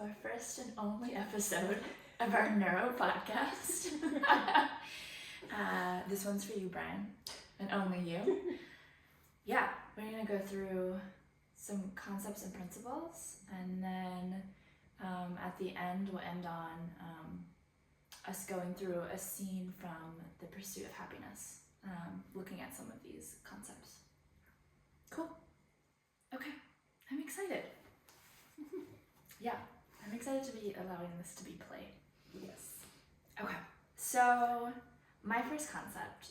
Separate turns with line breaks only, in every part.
our first and only episode of our neuro podcast. This one's for you, Brian, and only you. Yeah, we're gonna go through some concepts and principles, and then at the end we'll end on us going through a scene from The Pursuit of Happiness, looking at some of these concepts. Cool. Okay, I'm excited. Yeah, I'm excited to be allowing this to be play.
Yes.
Okay, so my first concept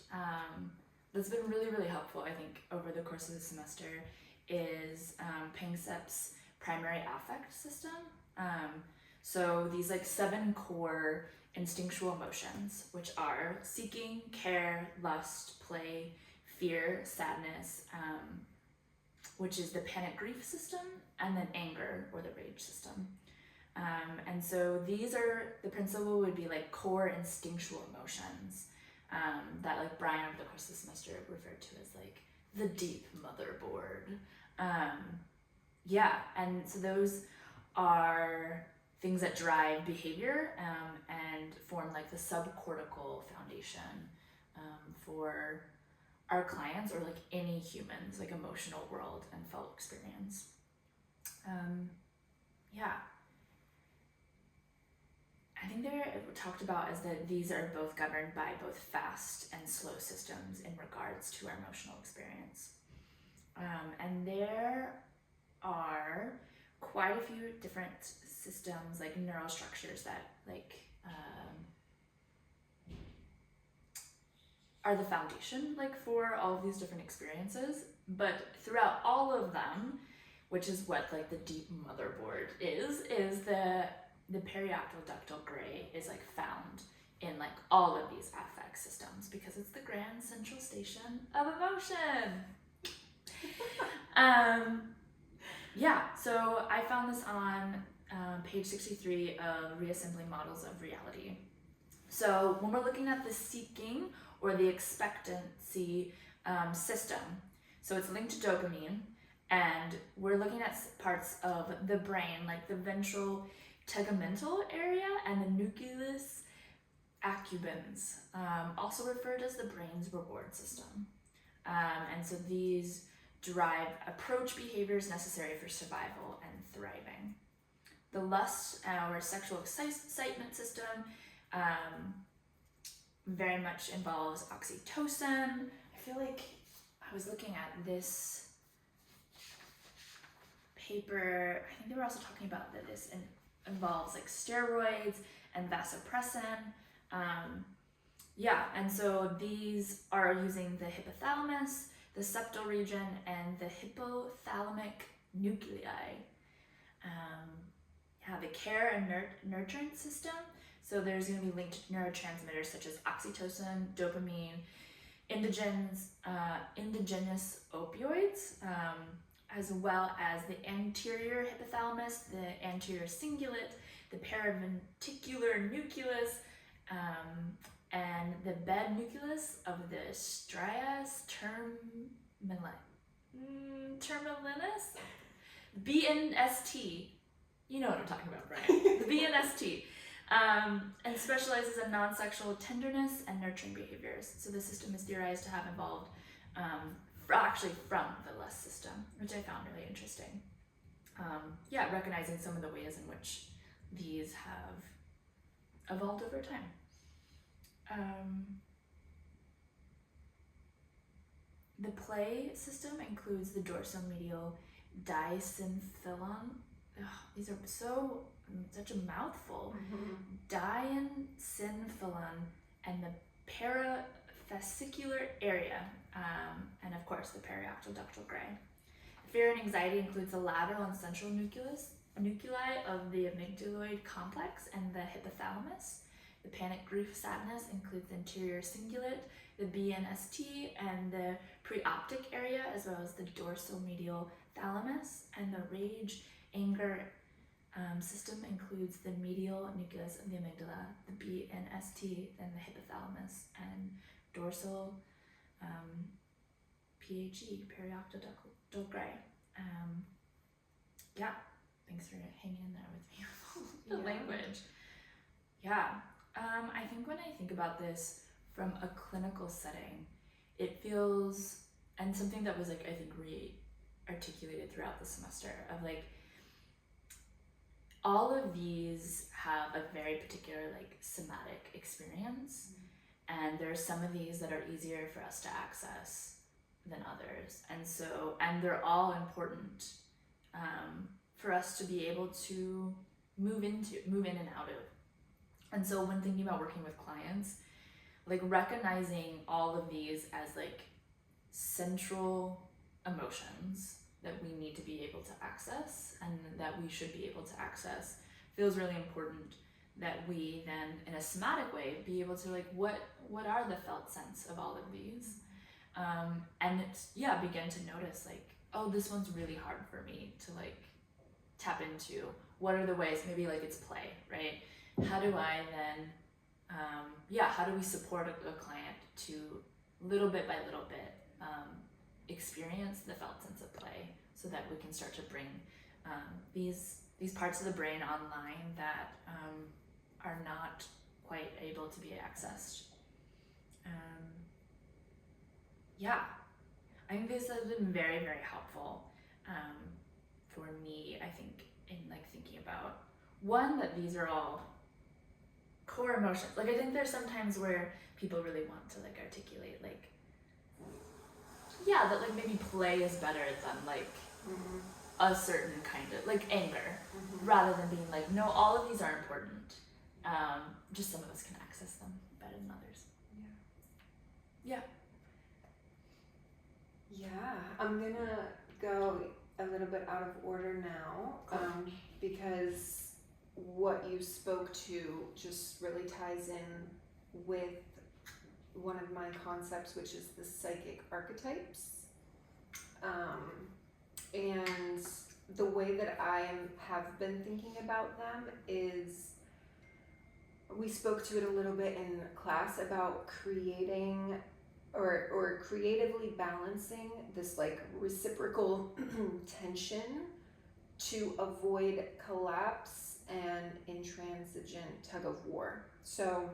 that's been really, really helpful, I think, over the course of the semester is Panksepp's primary affect system. So these like 7 core instinctual emotions, which are seeking, care, lust, play, fear, sadness, which is the panic grief system, and then anger or the rage system. And so these are, the principle would be like core instinctual emotions that like Brian over the course of the semester referred to as like the deep motherboard. Yeah, and so those are things that drive behavior and form like the subcortical foundation for our clients or like any human's like emotional world and felt experience. Yeah. I think they're talked about as that these are both governed by both fast and slow systems in regards to our emotional experience. And there are quite a few different systems, like neural structures that like are the foundation like for all of these different experiences. But throughout all of them, which is what like the deep motherboard is the periaqueductal ductal gray is like found in like all of these affect systems because it's the grand central station of emotion. Yeah, so I found this on page 63 of Reassembling Models of Reality. So when we're looking at the seeking or the expectancy system, so it's linked to dopamine, and we're looking at parts of the brain like the ventral tegmental area and the nucleus accumbens, also referred as the brain's reward system. And so these drive approach behaviors necessary for survival and thriving. The lust or sexual excitement system very much involves oxytocin. I feel like I was looking at this paper, I think they were also talking about that this involves like steroids and vasopressin. Yeah, and so these are using the hypothalamus, the septal region, and the hypothalamic nuclei. Yeah, the care and nurturance system. So there's going to be linked neurotransmitters such as oxytocin, dopamine, endogenous opioids, as well as the anterior hypothalamus, the anterior cingulate, the paraventricular nucleus, and the bed nucleus of the striatus terminalis, BNST. You know what I'm talking about, Brian. The BNST. And specializes in non-sexual tenderness and nurturing behaviors. So the system is theorized to have evolved actually from the lust system, which I found really interesting. Yeah, recognizing some of the ways in which these have evolved over time. The play system includes the dorsomedial diencephalon. These are such a mouthful. Diencephalon and the parafascicular area, and of course the periaqueductal ductal gray. Fear and anxiety includes the lateral and central nuclei of the amygdaloid complex and the hypothalamus. The panic grief sadness includes the anterior cingulate, the BNST, and the preoptic area, as well as the dorsomedial thalamus. And the rage anger system includes the medial nucleus of the amygdala, the BNST, and the hypothalamus, and dorsal PHE, periaqueductal gray. Yeah, Thanks for hanging in there with me with the
Yeah.
language. Yeah. I think when I think about this from a clinical setting, it feels, and something that was like, I think articulated throughout the semester of like, all of these have a very particular like somatic experience, and there are some of these that are easier for us to access than others, and they're all important for us to be able to move in and out of. And so when thinking about working with clients, like recognizing all of these as like central emotions that we need to be able to access and that we should be able to access feels really important, that we then in a somatic way be able to like what are the felt sense of all of these, and it's begin to notice like, oh, this one's really hard for me to like tap into. What are the ways? Maybe like it's play, right? How do I then how do we support a client to little bit by little bit experience the felt sense of play, so that we can start to bring these parts of the brain online that are not quite able to be accessed. I think this has been very, very helpful for me, I think, in like thinking about one, that these are all core emotions. Like I think there's sometimes where people really want to like articulate like, that like maybe play is better than like a certain kind of like anger, rather than being like, no, all of these are important. Just some of us can access them better than others.
Yeah, I'm gonna go a little bit out of order now, because what you spoke to just really ties in with one of my concepts, which is the psychic archetypes. And the way that I have been thinking about them is, we spoke to it a little bit in class about creating or creatively balancing this like reciprocal tension to avoid collapse and intransigent tug of war. So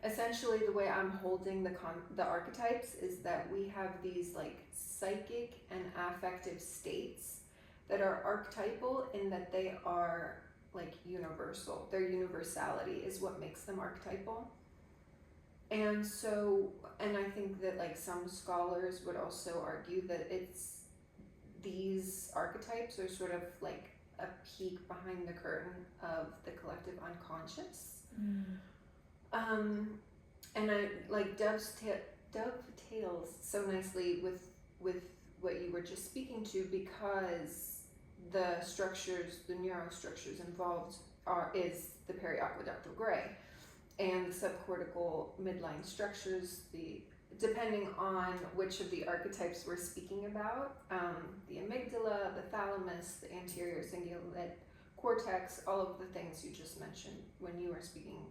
essentially the way I'm holding the archetypes is that we have these like psychic and affective states that are archetypal in that they are like universal. Their universality is what makes them archetypal. And so, and I think that like some scholars would also argue that it's, these archetypes are sort of like a peek behind the curtain of the collective unconscious. And I like dovetails so nicely with what you were just speaking to, because the structures, the neurostructures involved is the periaqueductal gray and the subcortical midline structures, depending on which of the archetypes we're speaking about, the amygdala, the thalamus, the anterior cingulate cortex, all of the things you just mentioned when you were speaking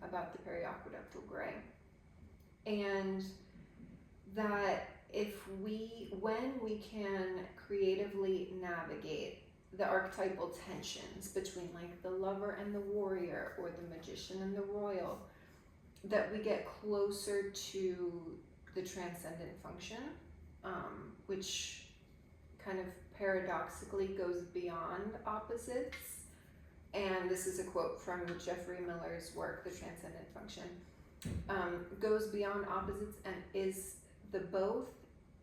about the periaqueductal gray. And that when we can creatively navigate the archetypal tensions between like the lover and the warrior, or the magician and the royal, that we get closer to the transcendent function, which kind of paradoxically goes beyond opposites. And this is a quote from Geoffrey Miller's work, The Transcendent Function. Goes beyond opposites and is the both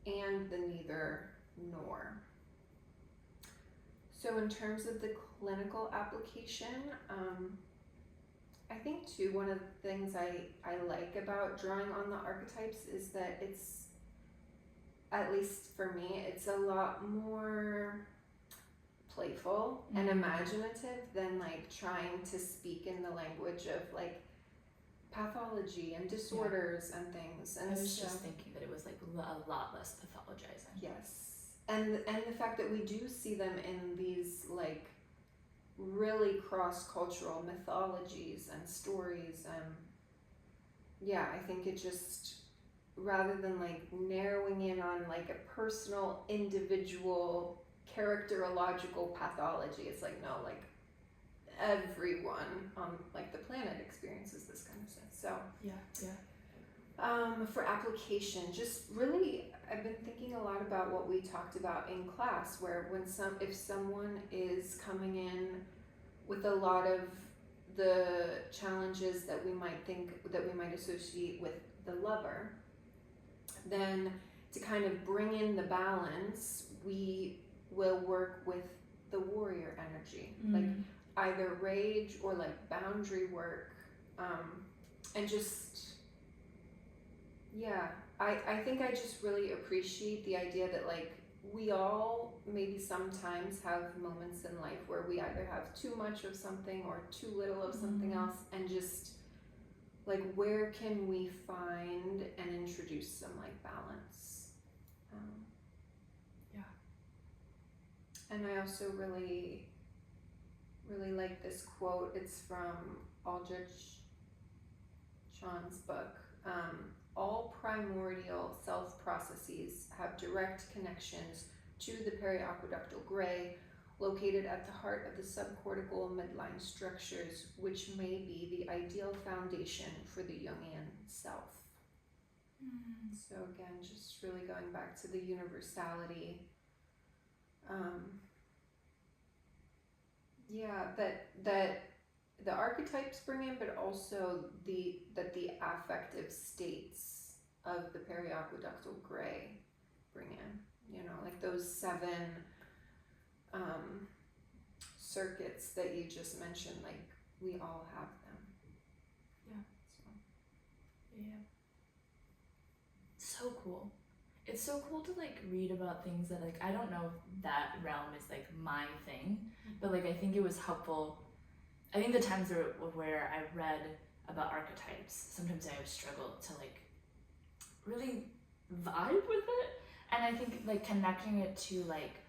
and the neither nor. So in terms of the clinical application, I think too, one of the things I like about drawing on the archetypes is that it's, at least for me, it's a lot more playful and imaginative than like trying to speak in the language of like pathology and disorders and things. And
I was just thinking that it was like a lot less pathologizing.
Yes. And the fact that we do see them in these like really cross-cultural mythologies and stories, I think it just, rather than like narrowing in on like a personal individual characterological pathology. It's like, no, like everyone on like the planet experiences this kind of stuff. So for application, just really, I've been thinking a lot about what we talked about in class, where if someone is coming in with a lot of the challenges that we might associate with the lover, then to kind of bring in the balance, we will work with the warrior energy, like either rage or like boundary work, and just, yeah, I think I just really appreciate the idea that like we all maybe sometimes have moments in life where we either have too much of something or too little of something else, and just like where can we find and introduce some like balance. And I also really like this quote. It's from Aldrich Sean's book. All primordial self-processes have direct connections to the periaqueductal gray, located at the heart of the subcortical midline structures, which may be the ideal foundation for the Jungian self. So again, just really going back to the universality. That the archetypes bring in, but also that the affective states of the periaqueductal gray bring in. You know, like those 7 circuits that you just mentioned, like we all have them.
So cool. It's so cool to like read about things that like I don't know if that realm is like my thing, but like I think it was helpful. I think the times where I read about archetypes, sometimes I would struggle to like really vibe with it, and I think like connecting it to like,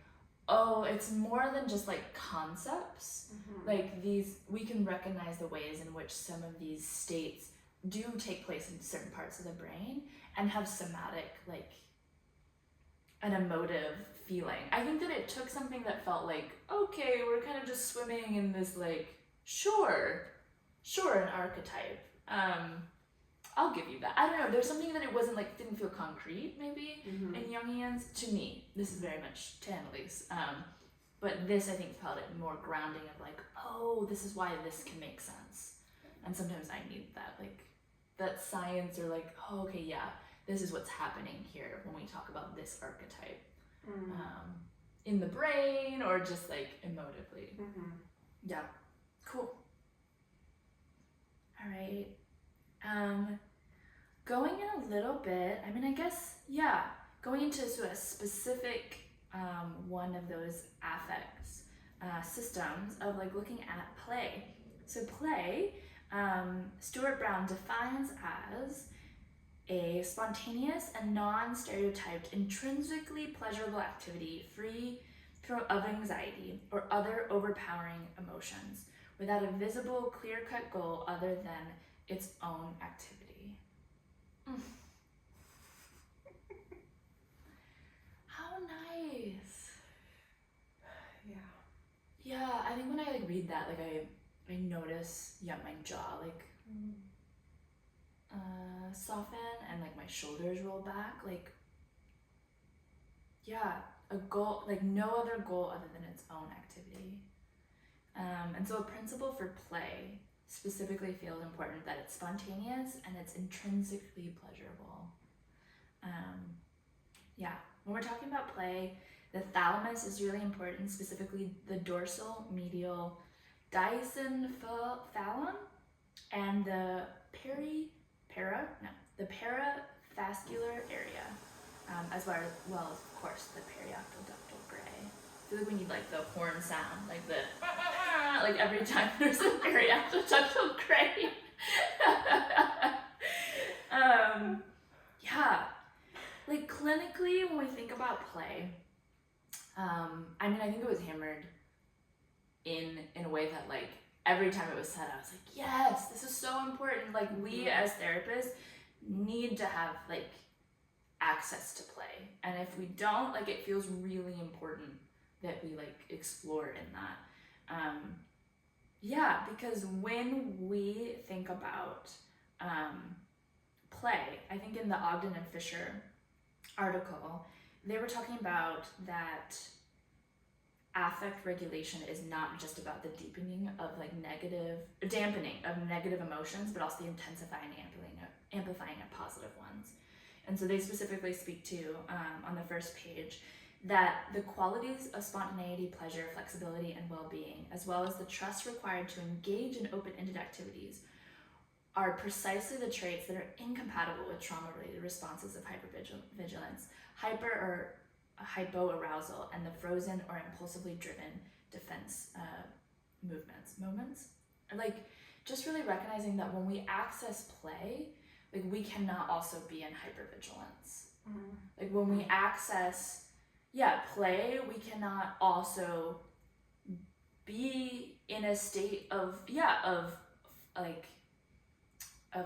oh, it's more than just like concepts. Like these, we can recognize the ways in which some of these states do take place in certain parts of the brain and have somatic, like an emotive feeling. I think that it took something that felt like, okay, we're kind of just swimming in this like, sure, an archetype. I'll give you that. I don't know, there's something that it wasn't like, didn't feel concrete maybe in Jungians, to me. This is very much to Annalise. But this I think felt it more grounding of like, oh, this is why this can make sense. And sometimes I need that, like that science, or like, oh, okay, yeah, this is what's happening here when we talk about this archetype in the brain, or just like emotively. Yeah, cool. All right. Going in a little bit, I mean, I guess, yeah, going into sort of specific one of those affects systems of like looking at play. So play, Stuart Brown defines as a spontaneous and non-stereotyped, intrinsically pleasurable activity free of anxiety or other overpowering emotions, without a visible, clear-cut goal other than its own activity. How nice. Yeah, I think when I like read that, like I notice, yeah, my jaw like soften, and like my shoulders roll back, like, yeah, a goal, like no other goal other than its own activity. And so a principle for play specifically feels important, that it's spontaneous and it's intrinsically pleasurable. Yeah, when we're talking about play, the thalamus is really important, specifically the dorsal medial diencephalon and the paravascular area, as well as, of course, the periaqueductal gray. I feel like we need like the horn sound, like the like every time there's a periaqueductal gray. Yeah, like clinically, when we think about play, I mean, I think it was hammered in a way that like every time it was said, I was like, yes, this is so important. Like we as therapists need to have like access to play, and if we don't, like it feels really important that we like explore in that. Yeah, because when we think about play, I think in the Ogden and Fisher article, they were talking about that affect regulation is not just about the dampening of negative emotions, but also the intensifying and amplifying of positive ones. And so they specifically speak to, on the first page, that the qualities of spontaneity, pleasure, flexibility, and well-being, as well as the trust required to engage in open-ended activities, are precisely the traits that are incompatible with trauma-related responses of hypervigilance, hypoarousal, and the frozen or impulsively driven defense movements. Like, just really recognizing that when we access play, like, we cannot also be in hypervigilance. Like, when we access play, we cannot also be in a state of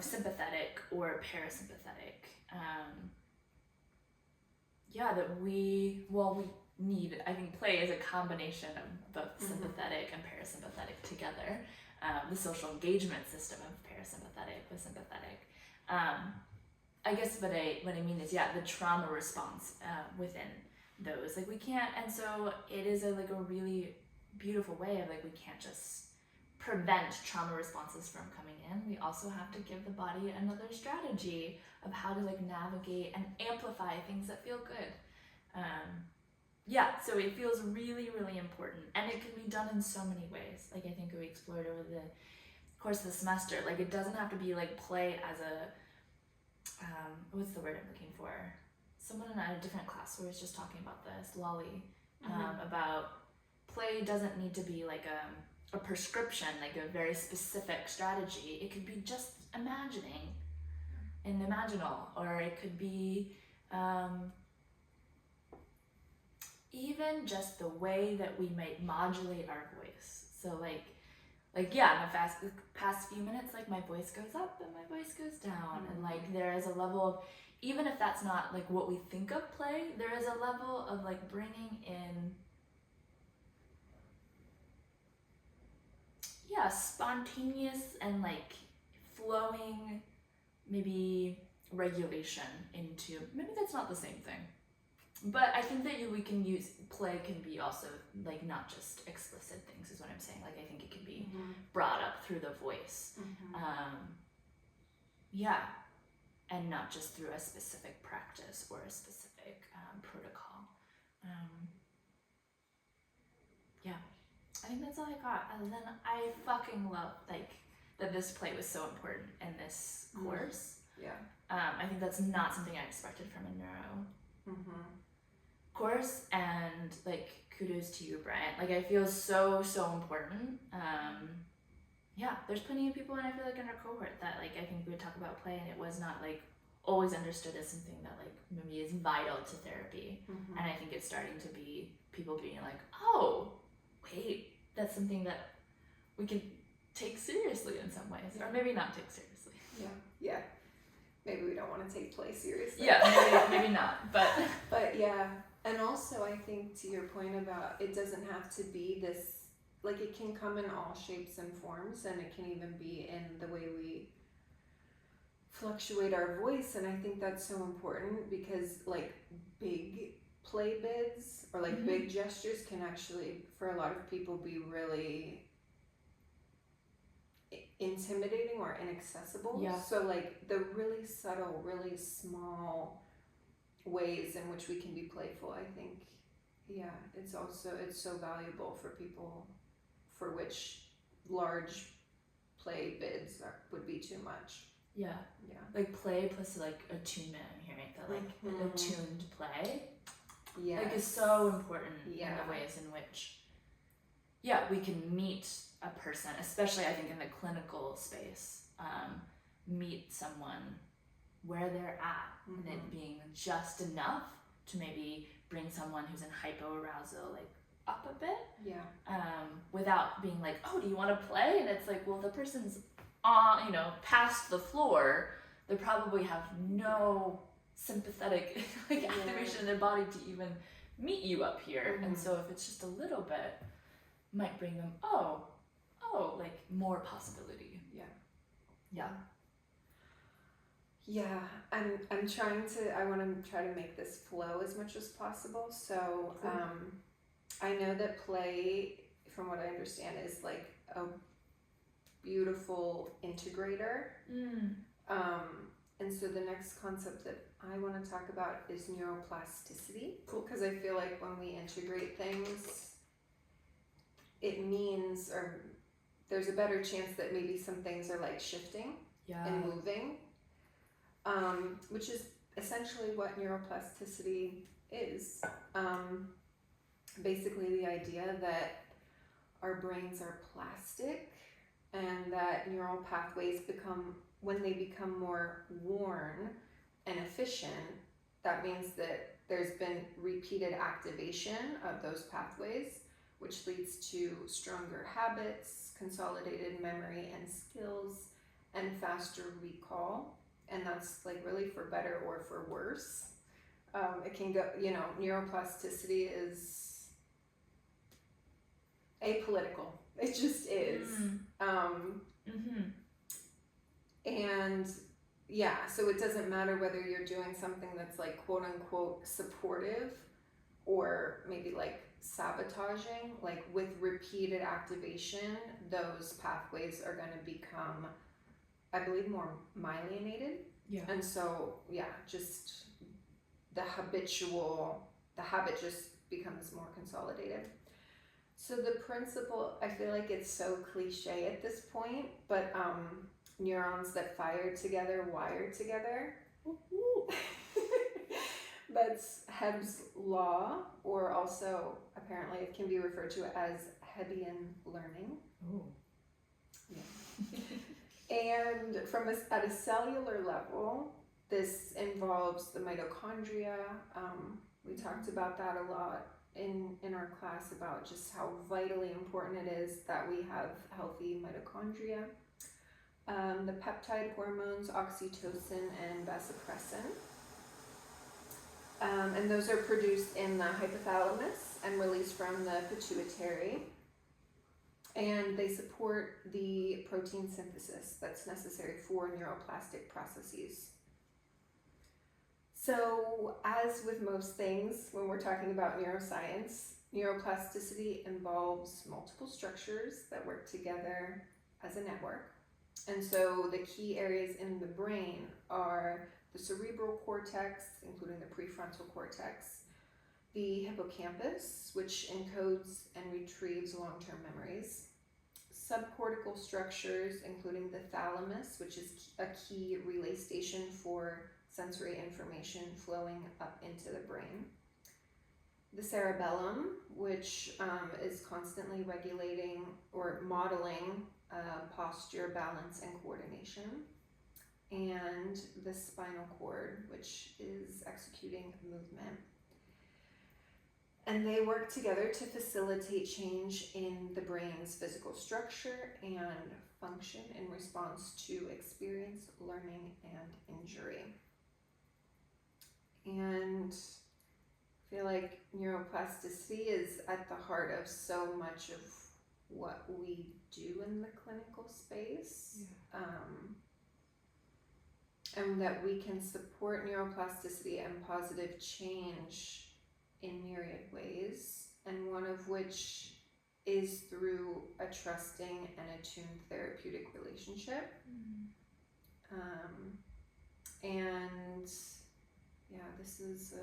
sympathetic or parasympathetic. That we need, I think play is a combination of both sympathetic and parasympathetic together. The social engagement system of parasympathetic with sympathetic. I guess what I mean is the trauma response within those, like, we can't, and so it is a really beautiful way of, like, we can't just prevent trauma responses from coming in. We also have to give the body another strategy of how to, like, navigate and amplify things that feel good. So it feels really, really important, and it can be done in so many ways. Like, I think we explored over the course of the semester. Like, it doesn't have to be like play as a what's the word I'm looking for? Someone in a different class was just talking about this, Lolly, about play doesn't need to be like a prescription, like a very specific strategy. It could be just imagining and imaginal, or it could be even just the way that we might modulate our voice. So in the past few minutes, like, my voice goes up and my voice goes down, and like there is a level of, even if that's not like what we think of play, there is a level of like bringing in spontaneous and like flowing, maybe regulation into, maybe that's not the same thing, but I think that we can use play can be also like not just explicit things is what I'm saying. Like, I think it can be brought up through the voice, and not just through a specific practice or a specific protocol. I think that's all I got. And then I fucking love like that this play was so important in this course. I think that's not something I expected from a neuro course, and like kudos to you, Bryant. Like, I feel so important. There's plenty of people, and I feel like in our cohort that like I think we would talk about play, and it was not like always understood as something that like maybe is vital to therapy. And I think it's starting to be people being like, oh wait, that's something that we can take seriously in some ways, or maybe not take seriously.
Maybe we don't want to take play seriously.
Maybe not, but
yeah. And also, I think to your point about it doesn't have to be this, like, it can come in all shapes and forms, and it can even be in the way we fluctuate our voice. And I think that's so important, because like big play bids or like big gestures can actually, for a lot of people, be really intimidating or inaccessible. So like the really subtle, really small ways in which we can be playful, I think it's so valuable for people for which large play bids would be too much. Like play plus like attunement, I'm hearing that like attuned play like is so important in the ways in which we can meet a person, especially I think in the clinical space, meet someone where they're at, and it being just enough to maybe bring someone who's in hypoarousal like up a bit, without being like, oh, do you want to play? And it's like, well, the person's on, past the floor, they probably have no sympathetic like activation in their body to even
meet you up here. And so if it's just a little bit, might bring them, like more possibility. Yeah.
Yeah, I'm trying to. I want to try to make this flow as much as possible. So,
Cool.
I know that play, from what I understand, is like a beautiful integrator. And so the next concept that I want to talk about is neuroplasticity.
Cool.
Because I feel like when we integrate things, it means, or there's a better chance that maybe some things are like shifting and moving, which is essentially what neuroplasticity is. Basically the idea that our brains are plastic and that neural pathways when they become more worn and efficient, that means that there's been repeated activation of those pathways, which leads to stronger habits, consolidated memory and skills, and faster recall. And that's like really for better or for worse. It can go, neuroplasticity is apolitical. It just is. And yeah, so it doesn't matter whether you're doing something that's like quote unquote supportive or maybe like sabotaging, like with repeated activation, those pathways are going to become, I believe, more myelinated.
Yeah.
And so, just the habit just becomes more consolidated. So the principle, I feel like it's so cliche at this point, but neurons that fire together wire together. That's Hebb's law, or also apparently it can be referred to as Hebbian learning. And at a cellular level, this involves the mitochondria. We talked about that a lot in our class about just how vitally important it is that we have healthy mitochondria. The peptide hormones, oxytocin and vasopressin. And those are produced in the hypothalamus and released from the pituitary. And they support the protein synthesis that's necessary for neuroplastic processes. So, as with most things, when we're talking about neuroscience, neuroplasticity involves multiple structures that work together as a network. And so the key areas in the brain are the cerebral cortex, including the prefrontal cortex, the hippocampus, which encodes and retrieves long-term memories, subcortical structures, including the thalamus, which is a key relay station for sensory information flowing up into the brain, the cerebellum, which is constantly regulating or modeling posture, balance, and coordination, and the spinal cord, which is executing movement. And they work together to facilitate change in the brain's physical structure and function in response to experience, learning, and injury. And I feel like neuroplasticity is at the heart of so much of what we do in the clinical space. And that we can support neuroplasticity and positive change in myriad ways, and one of which is through a trusting and attuned therapeutic relationship. And this is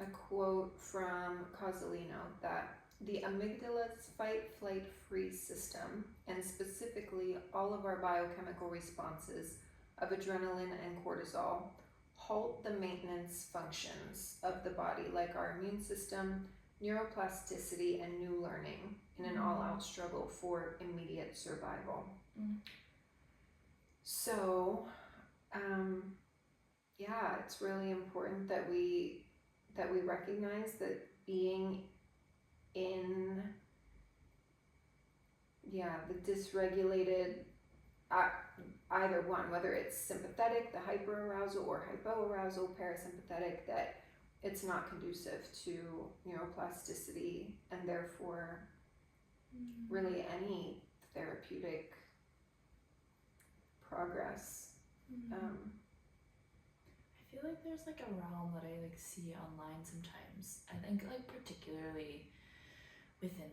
a quote from Causalino that the amygdala's fight-flight-freeze system, and specifically all of our biochemical responses of adrenaline and cortisol, halt the maintenance functions of the body, like our immune system, neuroplasticity, and new learning, in an all-out struggle for immediate survival. So, it's really important that we recognize that being in the dysregulated, either one, whether it's sympathetic, the hyperarousal, or hypoarousal, parasympathetic, that it's not conducive to neuroplasticity and therefore really any therapeutic progress.
I feel like there's like a realm that I like see online sometimes. I think like particularly within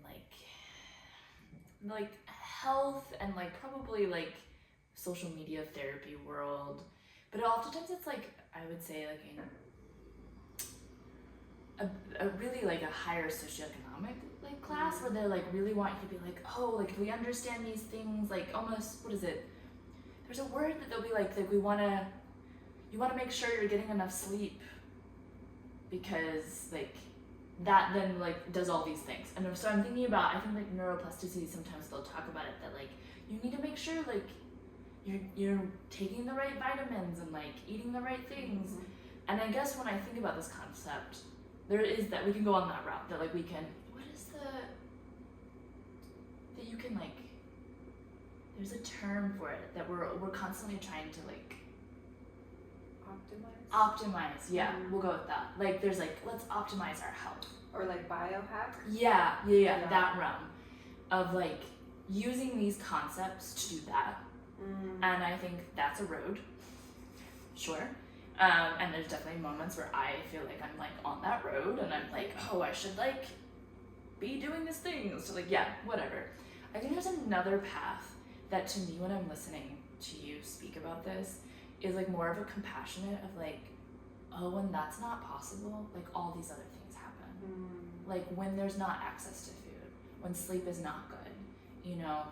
like health and like probably like social media therapy world, but oftentimes it's like I would say like in a really like a higher socioeconomic like class where they like really want you to be like, oh, like if we understand these things, like almost, what is it, there's a word that they'll be like you want to make sure you're getting enough sleep because like that then like does all these things. And so I'm thinking about, I think like neuroplasticity, sometimes they'll talk about it that like you need to make sure like you're taking the right vitamins and like eating the right things. And I guess when I think about this concept, there is that we can go on that route, that like we can, what is that you can like, there's a term for it that we're constantly trying to like optimize. Yeah, we'll go with that. Like there's like, let's optimize our health,
or like biohack.
Yeah, that realm of like using these concepts to do that. And I think that's a road, sure. And there's definitely moments where I feel like I'm like on that road and I'm like, oh, I should like be doing this thing. So like, yeah, whatever. I think there's another path that to me when I'm listening to you speak about this is like more of a compassionate of like, oh, when that's not possible, like all these other things happen. Like when there's not access to food, when sleep is not good, you know,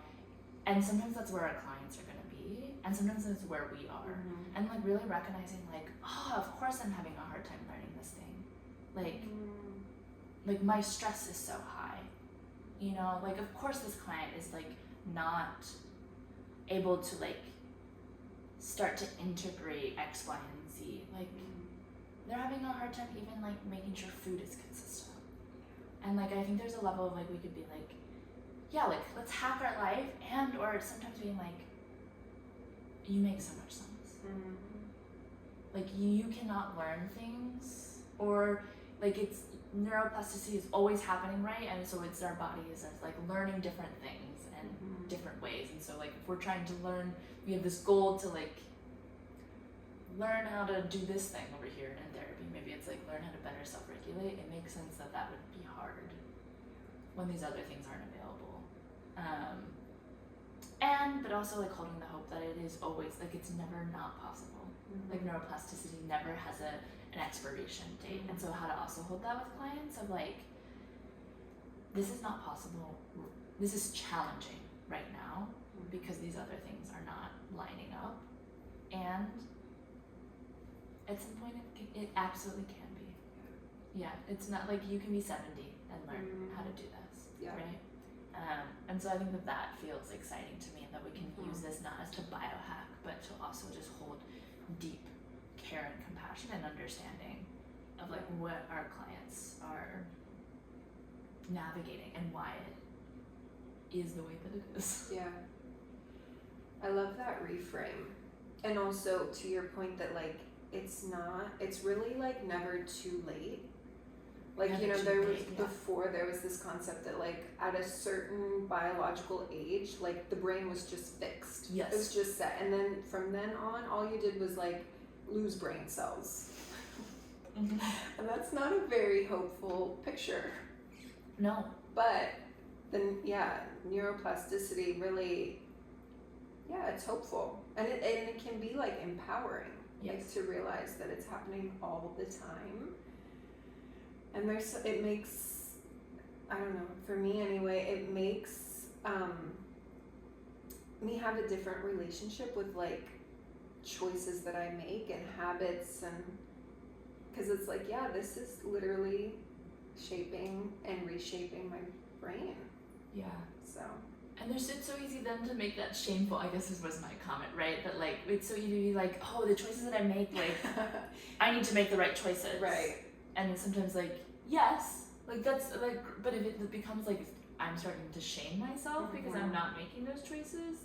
and sometimes that's where our clients are gonna be, and sometimes that's where we are. And like really recognizing like, oh, of course I'm having a hard time learning this thing. Like my stress is so high, you know, like of course this client is like not able to like start to integrate X, Y, and Z. Like they're having a hard time even like making sure food is consistent. And like I think there's a level of like we could be like, yeah, like let's hack our life, and or sometimes being like, you make so much sense. Like you cannot learn things, or like it's neuroplasticity is always happening, right? And so it's our bodies as like learning different things and different ways. And so like if we're trying to learn, we have this goal to like learn how to do this thing over here in therapy. Maybe it's like learn how to better self-regulate. It makes sense that that would be hard when these other things aren't available. But also like holding the hope that it is always like it's never not possible. Like neuroplasticity never has an expiration date. And so how to also hold that with clients of like, this is not possible, this is challenging right now because these other things are not lining up, and at some point it absolutely can be. Yeah, it's not like you can be 70 and learn how to do this, right? And so I think that feels exciting to me, that we can use this not as to biohack, but to also just hold deep care and compassion and understanding of like what our clients are navigating and why it is the way that it is.
Yeah. I love that reframe. And also to your point that like it's really like never too late. Like, you know, there was before there was this concept that like at a certain biological age, like the brain was just fixed.
Yes.
It was just set. And then from then on, all you did was like lose brain cells. And that's not a very hopeful picture.
No.
But then, neuroplasticity really, it's hopeful. And it can be like empowering.
Yes.
Like to realize that it's happening all the time. And it makes, I don't know, for me anyway, it makes me have a different relationship with like choices that I make and habits, and because it's like, this is literally shaping and reshaping my brain.
Yeah.
So.
And it's so easy then to make that shameful, I guess this was my comment, right? That like, it's so easy to be like, oh, the choices that I make, like, I need to make the right choices.
Right.
And sometimes like, yes, like that's like, but if it becomes like, I'm starting to shame myself because I'm not making those choices,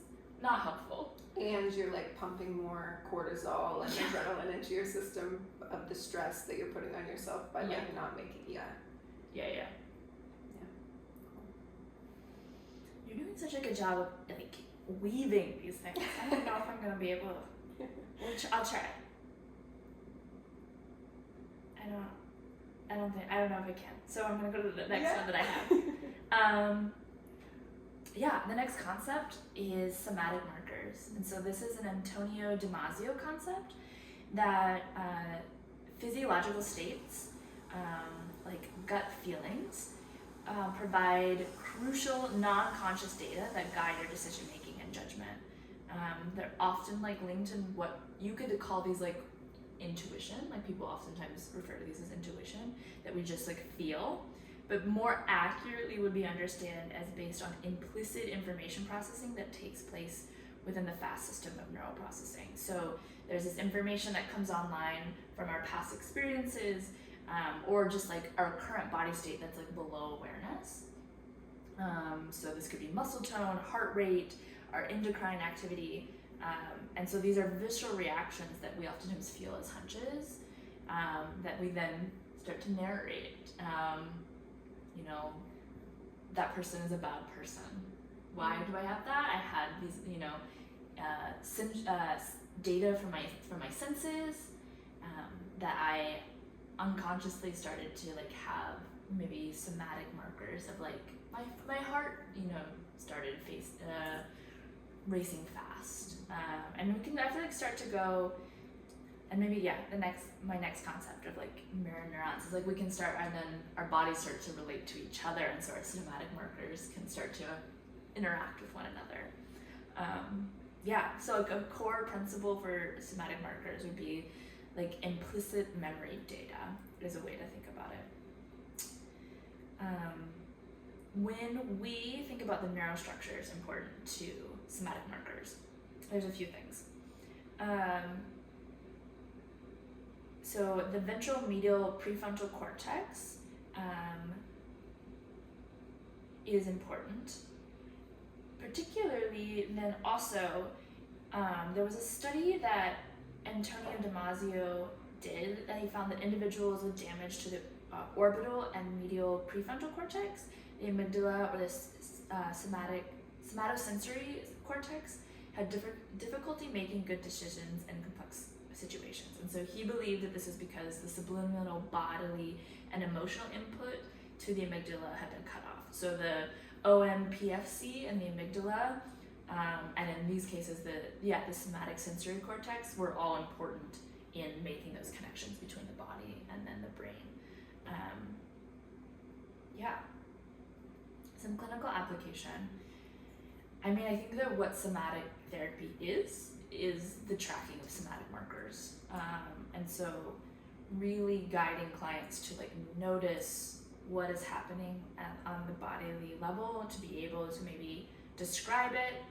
not helpful.
And you're like pumping more cortisol and adrenaline into your system of the stress that you're putting on yourself by like not making
Yeah. You're doing such a good job of like weaving these things. I don't know if I'm gonna be able to. I'll try. I don't know if I can. So I'm gonna go to the next one that I have. The next concept is somatic markers. And so this is an Antonio Damasio concept that physiological states, like gut feelings, provide crucial non-conscious data that guide your decision making and judgment. They're often like linked in what you could call these like intuition, like people oftentimes refer to these as intuition, that we just like feel, but more accurately would be understood as based on implicit information processing that takes place within the fast system of neural processing. So there's this information that comes online from our past experiences, or just like our current body state that's like below awareness. So this could be muscle tone, heart rate, our endocrine activity, and so these are visceral reactions that we oftentimes feel as hunches, that we then start to narrate. That person is a bad person. Why do I have that? I had these, data from my senses, that I unconsciously started to like have maybe somatic markers of like my heart, started racing fast, and we can I feel like start to go, and maybe my next concept of like mirror neurons is like we can start, and then our bodies start to relate to each other, and so our somatic markers can start to interact with one another. So like a core principle for somatic markers would be like implicit memory data is a way to think about it. When we think about the neurostructures important to somatic markers, there's a few things. So the ventral medial prefrontal cortex is important. Particularly, then also, there was a study that Antonio Damasio did that he found that individuals with damage to the orbital and medial prefrontal cortex, the amygdala or the somatosensory cortex, had difficulty making good decisions in complex situations. And so he believed that this is because the subliminal bodily and emotional input to the amygdala had been cut off. So the OMPFC and the amygdala, and in these cases the somatic sensory cortex were all important in making those connections between the body and then the brain. Some clinical application. I think that what somatic therapy is the tracking of somatic markers, and so really guiding clients to like notice what is happening on the bodily level, to be able to maybe describe it,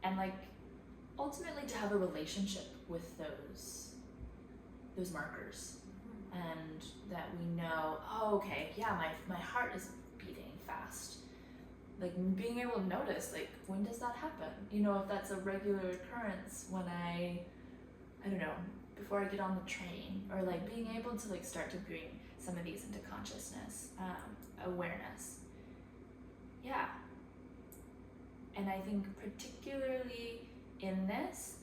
and like ultimately to have a relationship with those markers, and that we know, my heart is beating fast. Like being able to notice, like, when does that happen? If that's a regular occurrence when I don't know, before I get on the train, or like being able to like start to bring some of these into consciousness, awareness. And I think particularly in this,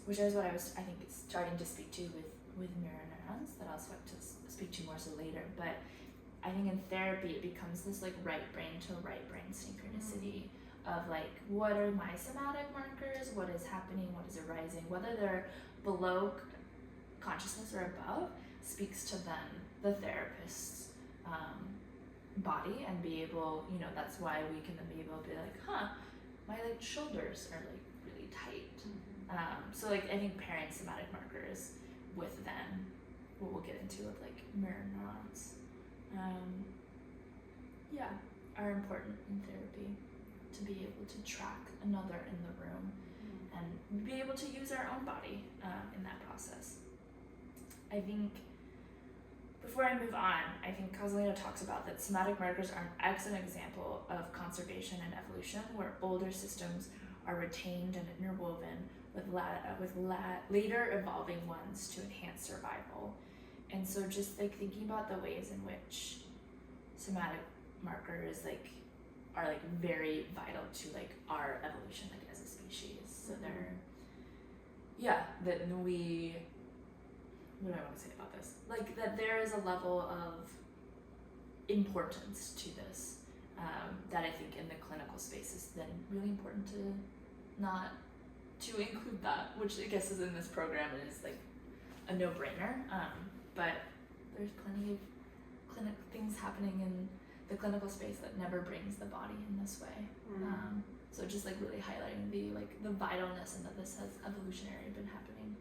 which is what I think is starting to speak to with mirror neurons, that I'll start to speak to more so later, but I think in therapy it becomes this like right brain to right brain synchronicity of like, what are my somatic markers, what is happening, what is arising, whether they're below consciousness or above, speaks to then the therapist's body, and be able, that's why we can then be able to be like, my like shoulders are like really tight. So like I think pairing somatic markers with then what we'll get into with like mirror neurons, are important in therapy, to be able to track another in the room and be able to use our own body in that process. I think before I move on, I think Causalino talks about that somatic markers are an excellent example of conservation and evolution, where older systems are retained and interwoven with later evolving ones to enhance survival. And so just like thinking about the ways in which somatic markers like are like very vital to like our evolution like as a species. So they're that we what do I want to say about this? Like that there is a level of importance to this that I think in the clinical space is then really important to not to include that, which I guess is in this program and is like a no-brainer. But there's plenty of things happening in the clinical space that never brings the body in this way. So just like really highlighting the vitalness and that this has evolutionarily been happening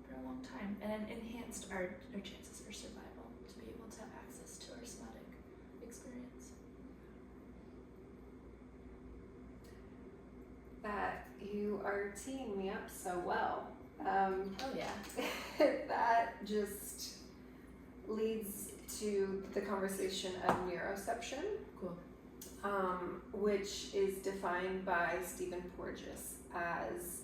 for a long time, and it enhanced our chances for survival to be able to have access to our somatic experience.
That you are teeing me up so well.
Oh yeah.
That just leads to the conversation of neuroception.
Cool.
Which is defined by Stephen Porges as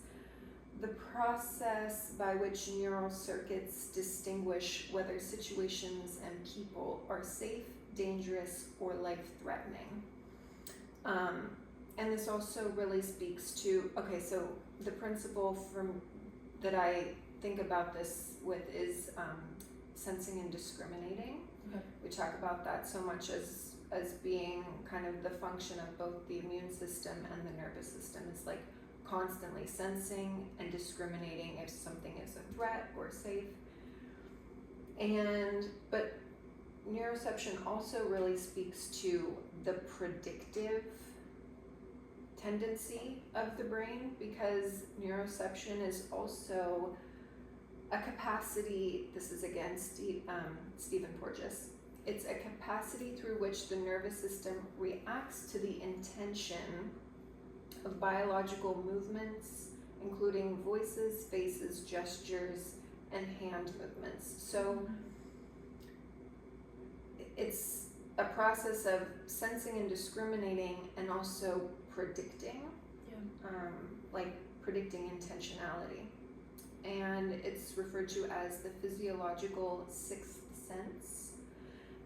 the process by which neural circuits distinguish whether situations and people are safe, dangerous, or life-threatening. And this also really speaks to, so the principle that I think about this with is sensing and discriminating.
Okay.
We talk about that so much as being kind of the function of both the immune system and the nervous system. It's like constantly sensing and discriminating if something is a threat or safe. But neuroception also really speaks to the predictive tendency of the brain, because neuroception is also a capacity, this is again Stephen Porges, it's a capacity through which the nervous system reacts to the intention of biological movements, including voices, faces, gestures, and hand movements. So it's a process of sensing and discriminating and also predicting, like predicting intentionality. And it's referred to as the physiological sixth sense.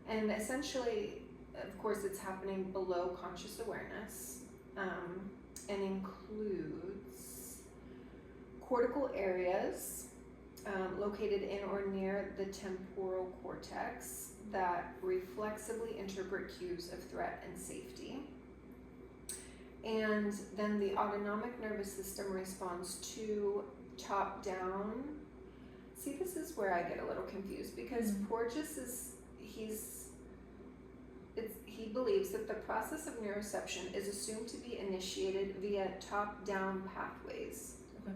And essentially, of course, it's happening below conscious awareness, and includes cortical areas located in or near the temporal cortex that reflexively interpret cues of threat and safety. And then the autonomic nervous system responds to top-down. See, this is where I get a little confused, because Porges he believes that the process of neuroception is assumed to be initiated via top-down pathways.
Okay.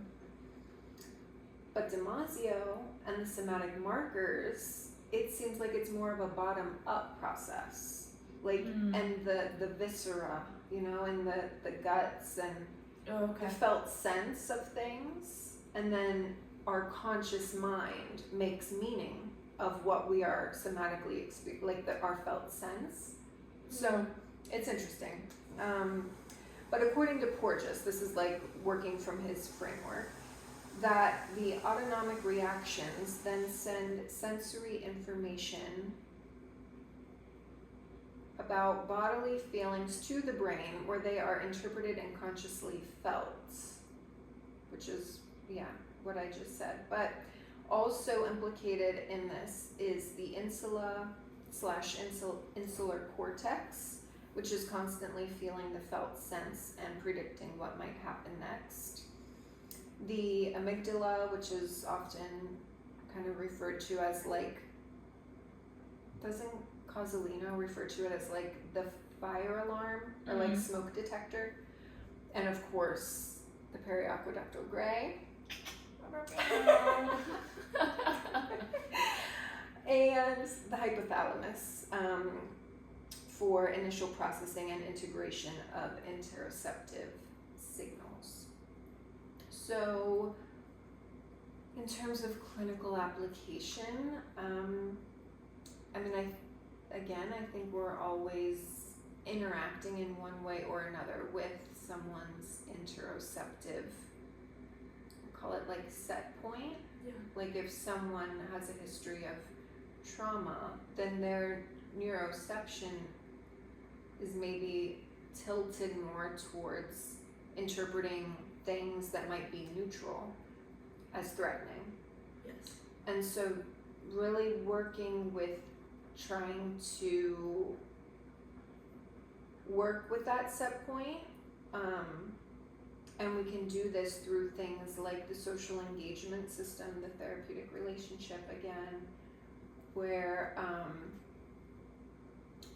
But Damasio and the somatic markers, it seems like it's more of a bottom-up process, and the viscera, and the guts and the felt sense of things, and then our conscious mind makes meaning of what we are somatically experiencing, our felt sense. So it's interesting. But according to Porges, this is like working from his framework, that the autonomic reactions then send sensory information about bodily feelings to the brain, where they are interpreted and consciously felt, which is, what I just said. But also implicated in this is the insula/insular cortex, which is constantly feeling the felt sense and predicting what might happen next. The amygdala, which is often kind of referred to as doesn't Causalino refer to it as the fire alarm or smoke detector? And of course, the periaqueductal gray. And the hypothalamus for initial processing and integration of interoceptive signals. So in terms of clinical application, I think we're always interacting in one way or another with someone's interoceptive, call it like set point.
Yeah.
Like if someone has a history of trauma, then their neuroception is maybe tilted more towards interpreting things that might be neutral as threatening.
Yes.
And so really working with trying to work with that set point, and we can do this through things like the social engagement system, the therapeutic relationship again, where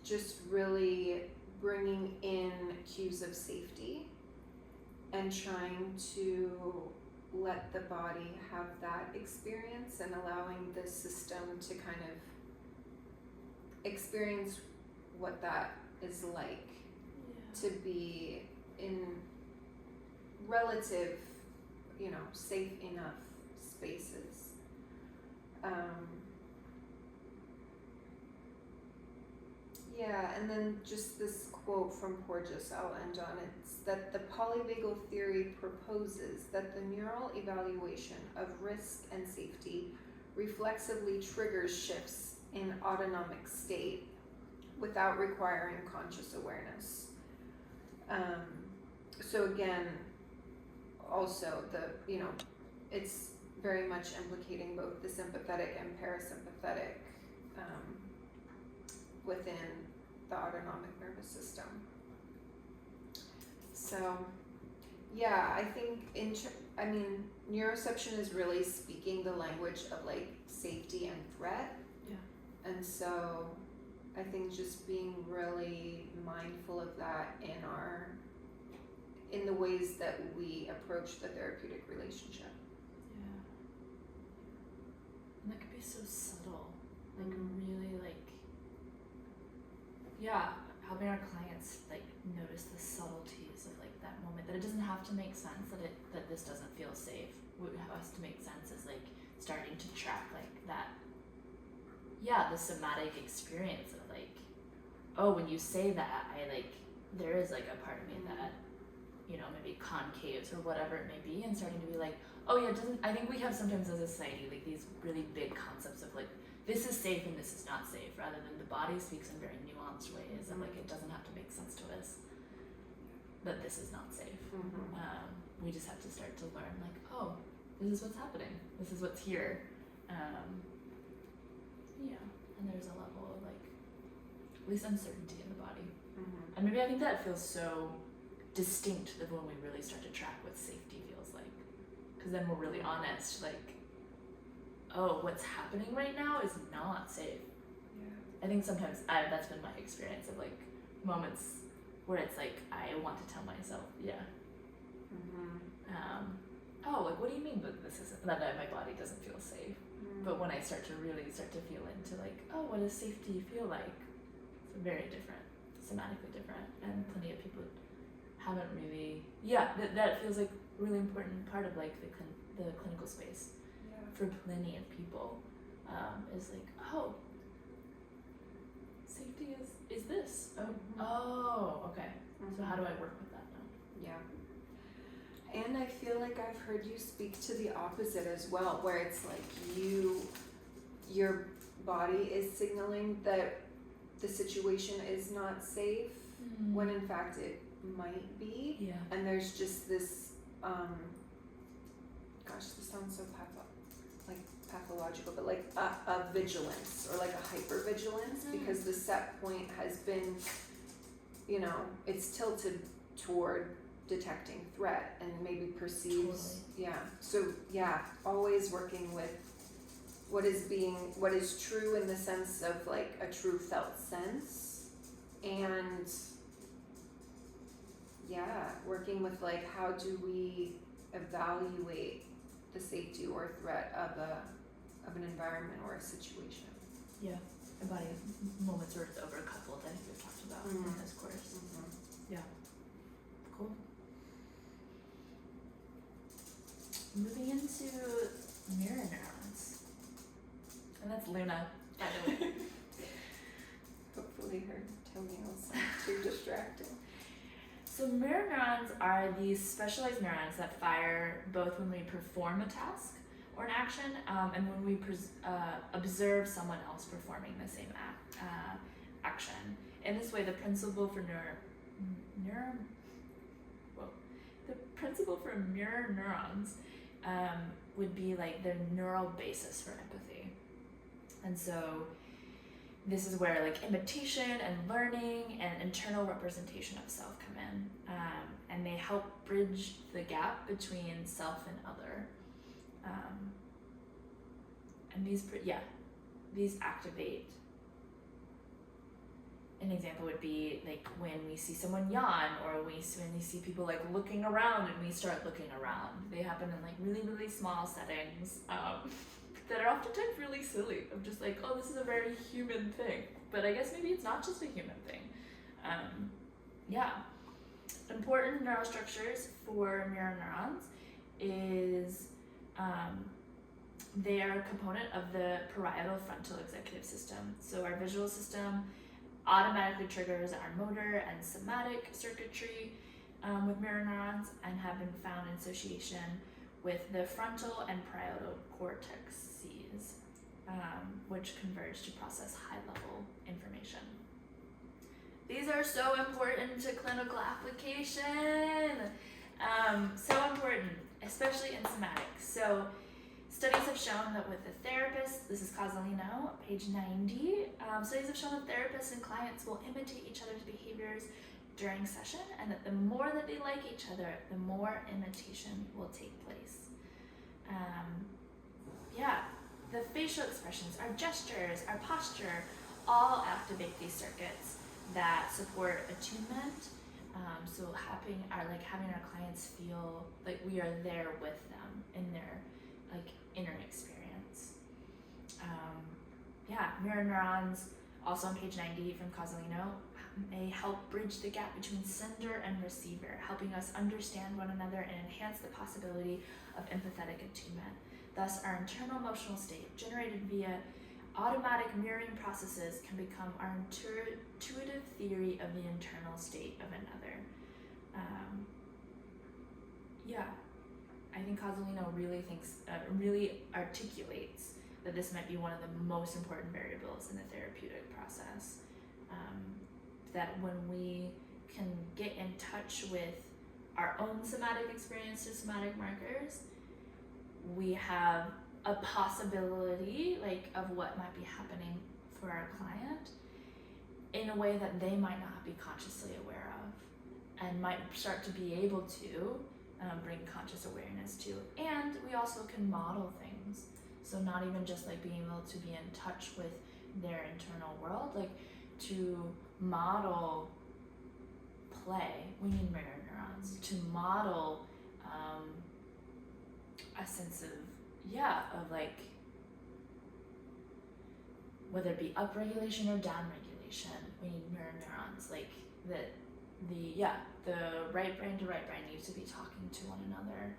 just really bringing in cues of safety and trying to let the body have that experience and allowing the system to kind of experience what that is like to be in relative, safe enough spaces. And then just this quote from Porges, I'll end on it. It's that the polyvagal theory proposes that the neural evaluation of risk and safety reflexively triggers shifts in autonomic state without requiring conscious awareness. So again, also it's very much implicating both the sympathetic and parasympathetic within the autonomic nervous system. So, I think neuroception is really speaking the language of like safety and threat. Yeah. And so, I think just being really mindful of that in the ways that we approach the therapeutic relationship.
Yeah. And that could be so subtle, like really helping our clients like notice the subtleties of like that moment, that it doesn't have to make sense, that this doesn't feel safe. What has to make sense is like starting to track like that, the somatic experience of like, oh, when you say that, there is like a part of me that, maybe concaves or whatever it may be, and starting to be like, oh yeah, I think we have sometimes as a society like these really big concepts of like, this is safe and this is not safe, rather than the body speaks in very nuanced ways and like it doesn't have to make sense to us that this is not safe. We just have to start to learn like, oh, this is what's happening, this is what's here. And there's a level of like at least uncertainty in the body. And maybe I think that feels so distinct that when we really start to track what safety feels like, because then we're really honest, like, oh, what's happening right now is not safe. I think sometimes that's been my experience of like moments where it's like I want to tell myself, oh, like what do you mean that this isn't, that my body doesn't feel safe? But when I start to feel into like, oh, what does safety feel like? It's very different, somatically different, and plenty of people haven't really, that feels like a really important part of like the clinical space. For plenty of people, is like, oh, safety is this. Oh, okay. So how do I work with that now?
And I feel like I've heard you speak to the opposite as well, where it's like your body is signaling that the situation is not safe, when in fact it might be. And there's just this, this sounds so pathological, but like a vigilance or like a hypervigilance, because the set point has been, it's tilted toward detecting threat and maybe perceives, always working with what is true in the sense of like a true felt sense, and working with like how do we evaluate the safety or threat of an environment or a situation.
Embody moments where it's overcoupled, I think we've talked about in this course. Cool. Moving into mirror neurons, and that's Luna, by the way.
Hopefully her toenails aren't too distracting.
So mirror neurons are these specialized neurons that fire both when we perform a task or an action, and when we observe someone else performing the same action. In this way, the principle for mirror neurons would be like their neural basis for empathy. And so this is where like imitation and learning and internal representation of self come in, and they help bridge the gap between self and other. And these activate. An example would be like when we see someone yawn, or when we see people like looking around and we start looking around. They happen in like really, really small settings that are oftentimes really silly. Of just like, oh, this is a very human thing. But I guess maybe it's not just a human thing. Important neurostructures for mirror neurons is they are a component of the parietal frontal executive system. So our visual system automatically triggers our motor and somatic circuitry with mirror neurons, and have been found in association with the frontal and parietal cortexes, which converge to process high-level information. These are so important to clinical application. So important, especially in somatics. So studies have shown that with a therapist, this is Casalino, page 90, studies have shown that therapists and clients will imitate each other's behaviors during session, and that the more that they like each other, the more imitation will take place. The facial expressions, our gestures, our posture, all activate these circuits that support attunement. So having our clients feel like we are there with them in their like inner experience. Mirror neurons, also on page 90 from Casalino, may help bridge the gap between sender and receiver, helping us understand one another and enhance the possibility of empathetic attunement. Thus, our internal emotional state, generated via automatic mirroring processes, can become our intuitive theory of the internal state of another. I think Casalino really articulates that this might be one of the most important variables in the therapeutic process. That when we can get in touch with our own somatic experiences, somatic markers, we have a possibility of what might be happening for our client in a way that they might not be consciously aware of, and might start to be able to bring conscious awareness to. And we also can model things. So not even just being able to be in touch with their internal world, to model play. We need mirror neurons to model a sense of whether it be upregulation or downregulation. We need mirror neurons, the right brain to right brain needs to be talking to one another.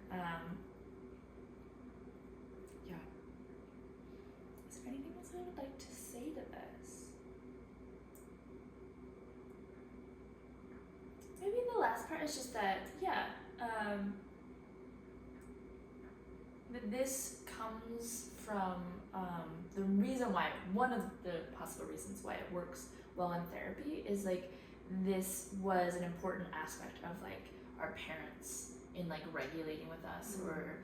Is there anything else I would like to say to this? Maybe the last part is just that, that this comes from the reason why, one of the possible reasons why it works well in therapy is this was an important aspect of our parents in regulating with us, or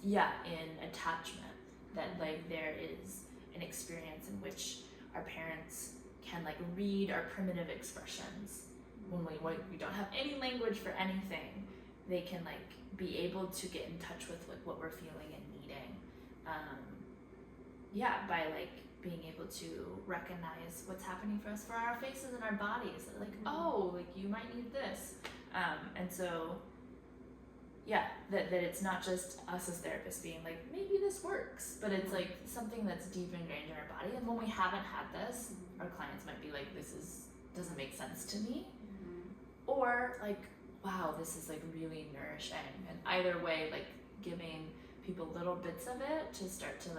in attachment, that there is an experience in which our parents can read our primitive expressions. When we don't have any language for anything, they can be able to get in touch with what we're feeling and needing, by being able to recognize what's happening for us, for our faces and our bodies, you might need this, and so that it's not just us as therapists being maybe this works, but it's something that's deep ingrained in our body, and when we haven't had this, our clients might be this doesn't make sense to me, or wow, this is really nourishing. And either way, giving people little bits of it to start to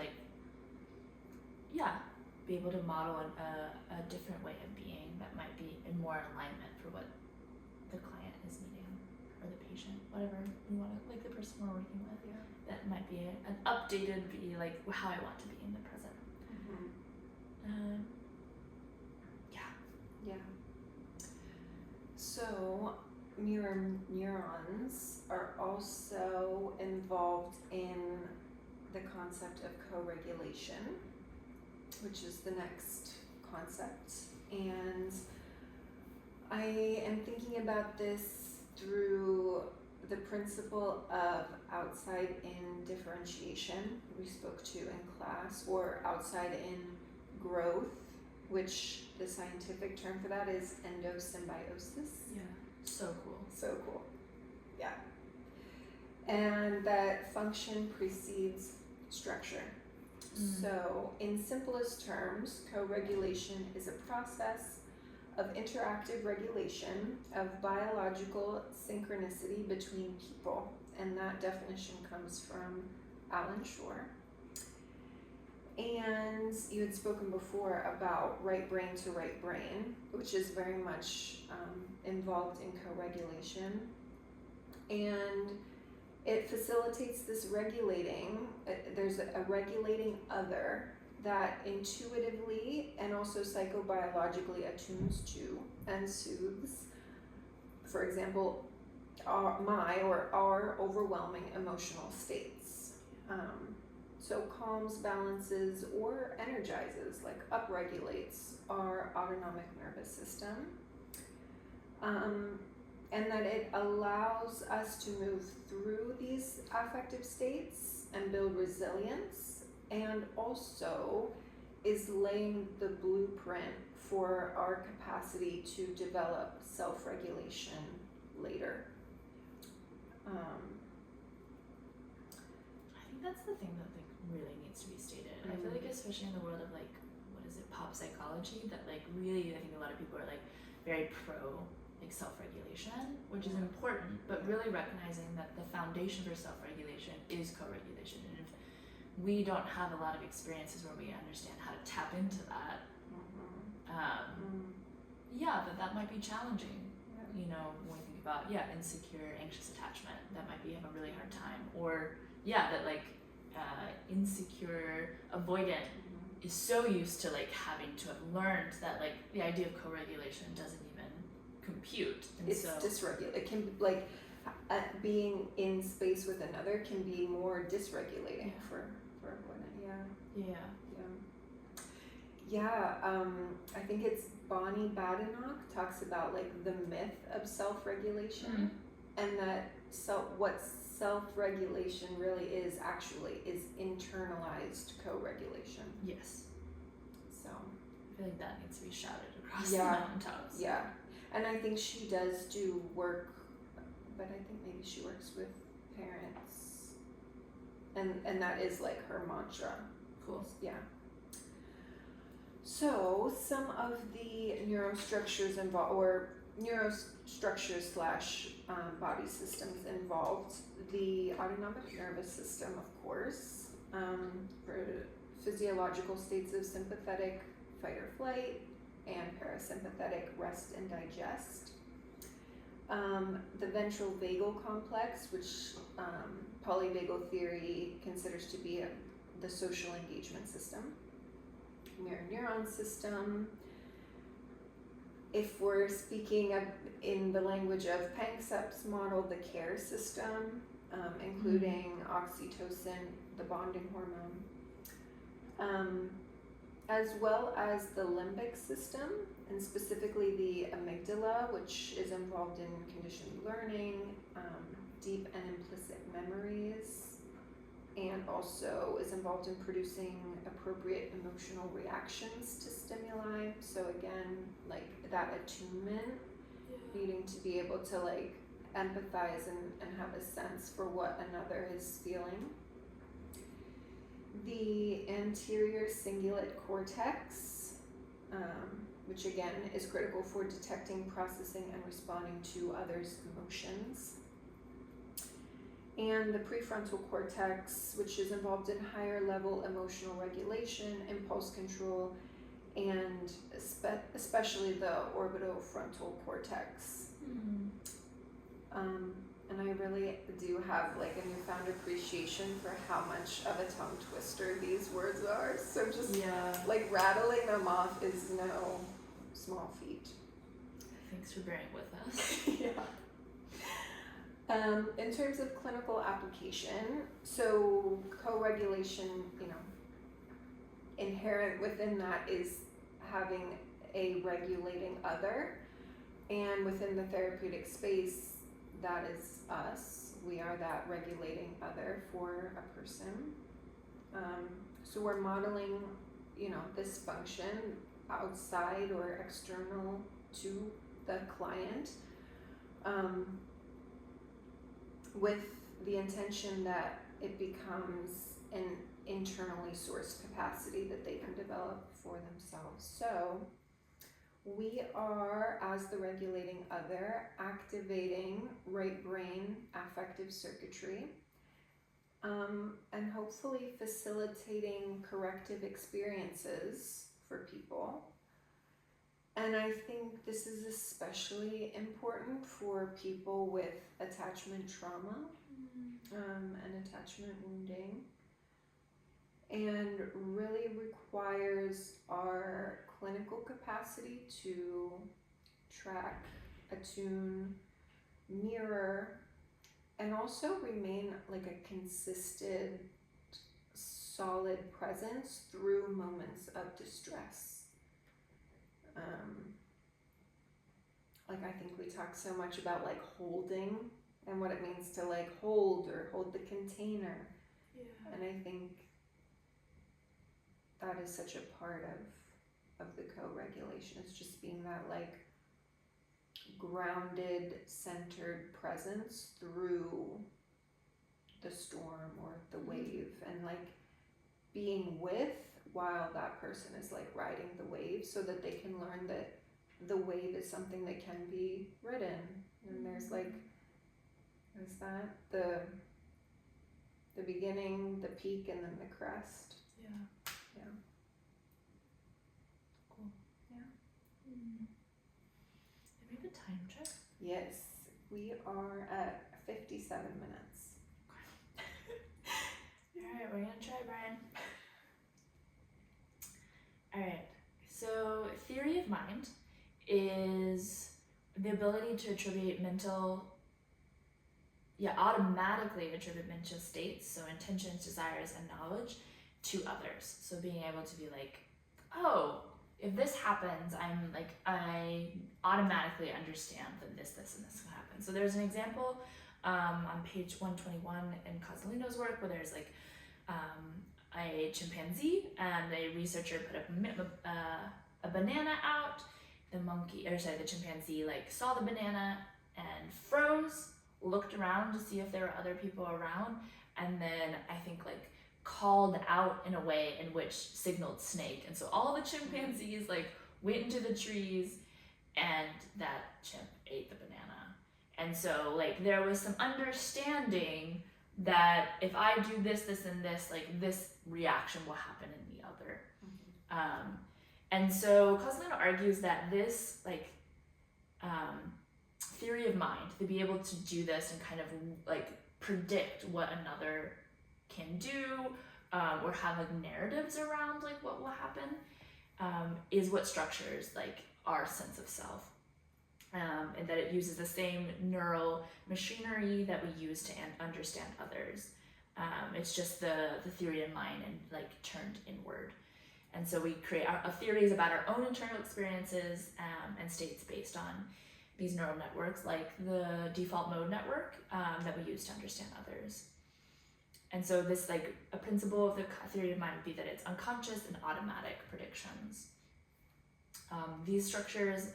be able to model a different way of being that might be in more alignment for what the client is needing, or the patient, whatever we want to, like the person we're working with.
Yeah.
That might be an updated be like how I want to be in the present. Yeah.
Yeah. So mirror neurons are also involved in the concept of co-regulation, which is the next concept. And I am thinking about this through the principle of outside-in differentiation we spoke to in class, or outside-in growth, which the scientific term for that is endosymbiosis.
Yeah. So cool.
So cool. Yeah. And that function precedes structure. So, in simplest terms, co-regulation is a process of interactive regulation of biological synchronicity between people. And that definition comes from Alan Shore. And you had spoken before about right brain to right brain, which is very much involved in co-regulation. And it facilitates this regulating, there's a regulating other that intuitively and also psychobiologically attunes to and soothes, for example, our overwhelming emotional states. So calms, balances, or energizes, like upregulates our autonomic nervous system. And that it allows us to move through these affective states and build resilience, and also is laying the blueprint for our capacity to develop self-regulation later.
I think that's the thing that like really needs to be stated. I feel like especially in the world of like, what is it, pop psychology, that like really I think a lot of people are like very pro like self-regulation, which is important, but really recognizing that the foundation for self-regulation is co-regulation. And if we don't have a lot of experiences where we understand how to tap into that, yeah, that might be challenging. You know, when we think about insecure, anxious attachment, that might be have a really hard time. Or that like insecure, avoidant is so used to like having to have learned that like the idea of co-regulation doesn't even compute. And
it's
so
dysregulated. It can like being in space with another can be more dysregulating for avoidant. I think it's Bonnie Badenoch talks about like the myth of self-regulation, and that what self-regulation really is actually is internalized co-regulation.
Yes.
So
I feel like that needs to be shouted across the mountaintops.
Yeah. And I think she does do work, but I think maybe she works with parents, and that is like her mantra.
Cool.
Yeah. So some of the neurostructures involved, or neurostructures / body systems involved, the autonomic nervous system, of course, for physiological states of sympathetic fight or flight, and parasympathetic rest and digest. The ventral vagal complex, which polyvagal theory considers to be the social engagement system. Mirror neuron system. If we're speaking in the language of Panksepp's model, the care system, including oxytocin, the bonding hormone, as well as the limbic system, and specifically the amygdala, which is involved in conditioned learning, deep and implicit memories, and also is involved in producing appropriate emotional reactions to stimuli. So again, like that attunement, needing to be able to like empathize and have a sense for what another is feeling. The anterior cingulate cortex, which again is critical for detecting, processing, and responding to others' emotions. And the prefrontal cortex, which is involved in higher level emotional regulation, impulse control, and especially the orbitofrontal cortex, And I really do have like a newfound appreciation for how much of a tongue twister these words are. So just like rattling them off is no small feat.
Thanks for bearing with us.
Yeah. In terms of clinical application, so co-regulation, inherent within that is having a regulating other, and within the therapeutic space, that is us. We are that regulating other for a person. So we're modeling, this function outside or external to the client, with the intention that it becomes an internally sourced capacity that they can develop for themselves. So we are, as the regulating other, activating right brain affective circuitry, and hopefully facilitating corrective experiences for people. And I think this is especially important for people with attachment trauma, and attachment wounding, and really requires our clinical capacity to track, attune, mirror, and also remain like a consistent, solid presence through moments of distress. Like I think we talk so much about like holding and what it means to like hold or hold the container. Yeah. And I think that is such a part of the co-regulation. It's just being that like grounded, centered presence through the storm or the wave, and like being with while that person is like riding the wave, so that they can learn that the wave is something that can be ridden. And there's like, is that the beginning, the peak, and then the crest.
Yeah. Cool.
Yeah.
Did we have a time check?
Yes, we are at 57 minutes.
Alright, we're gonna try, Brian. Alright, so theory of mind is the ability to attribute automatically attribute mental states, so intentions, desires, and knowledge, to others. So being able to be like, oh, if this happens, I automatically understand that this, and this will happen. So there's an example on page 121 in Cozzolino's work where there's like a chimpanzee, and a researcher put a banana out. The chimpanzee like saw the banana and froze, looked around to see if there were other people around, and then I think like called out in a way in which signaled snake. And so all the chimpanzees like went into the trees, and that chimp ate the banana. And so like there was some understanding that if I do this, this, and this, like this reaction will happen in the other. And so Cozzolino argues that this theory of mind, to be able to do this and kind of like predict what another can do, or have like narratives around like what will happen, is what structures like our sense of self. And that it uses the same neural machinery that we use to understand others. It's just the theory of mind and like turned inward. And so we create our theories about our own internal experiences and states based on these neural networks, like the default mode network that we use to understand others. And so this like a principle of the theory of mind would be that it's unconscious and automatic predictions. These structures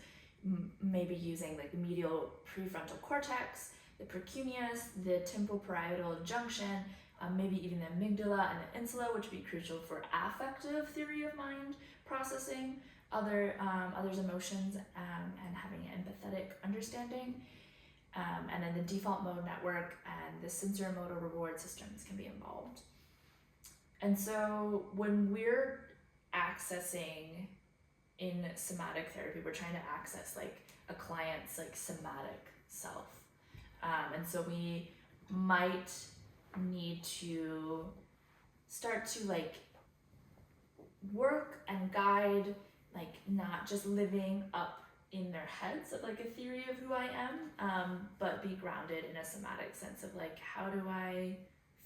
may be using like the medial prefrontal cortex, the precuneus, the tempoparietal junction, maybe even the amygdala and the insula, which would be crucial for affective theory of mind processing others' emotions, and having an empathetic understanding. And then the default mode network and the sensorimotor reward systems can be involved. And so when we're accessing in somatic therapy, we're trying to access like a client's like somatic self. And so we might need to start to like work and guide, like not just living up in their heads of like a theory of who I am, but be grounded in a somatic sense of like, how do I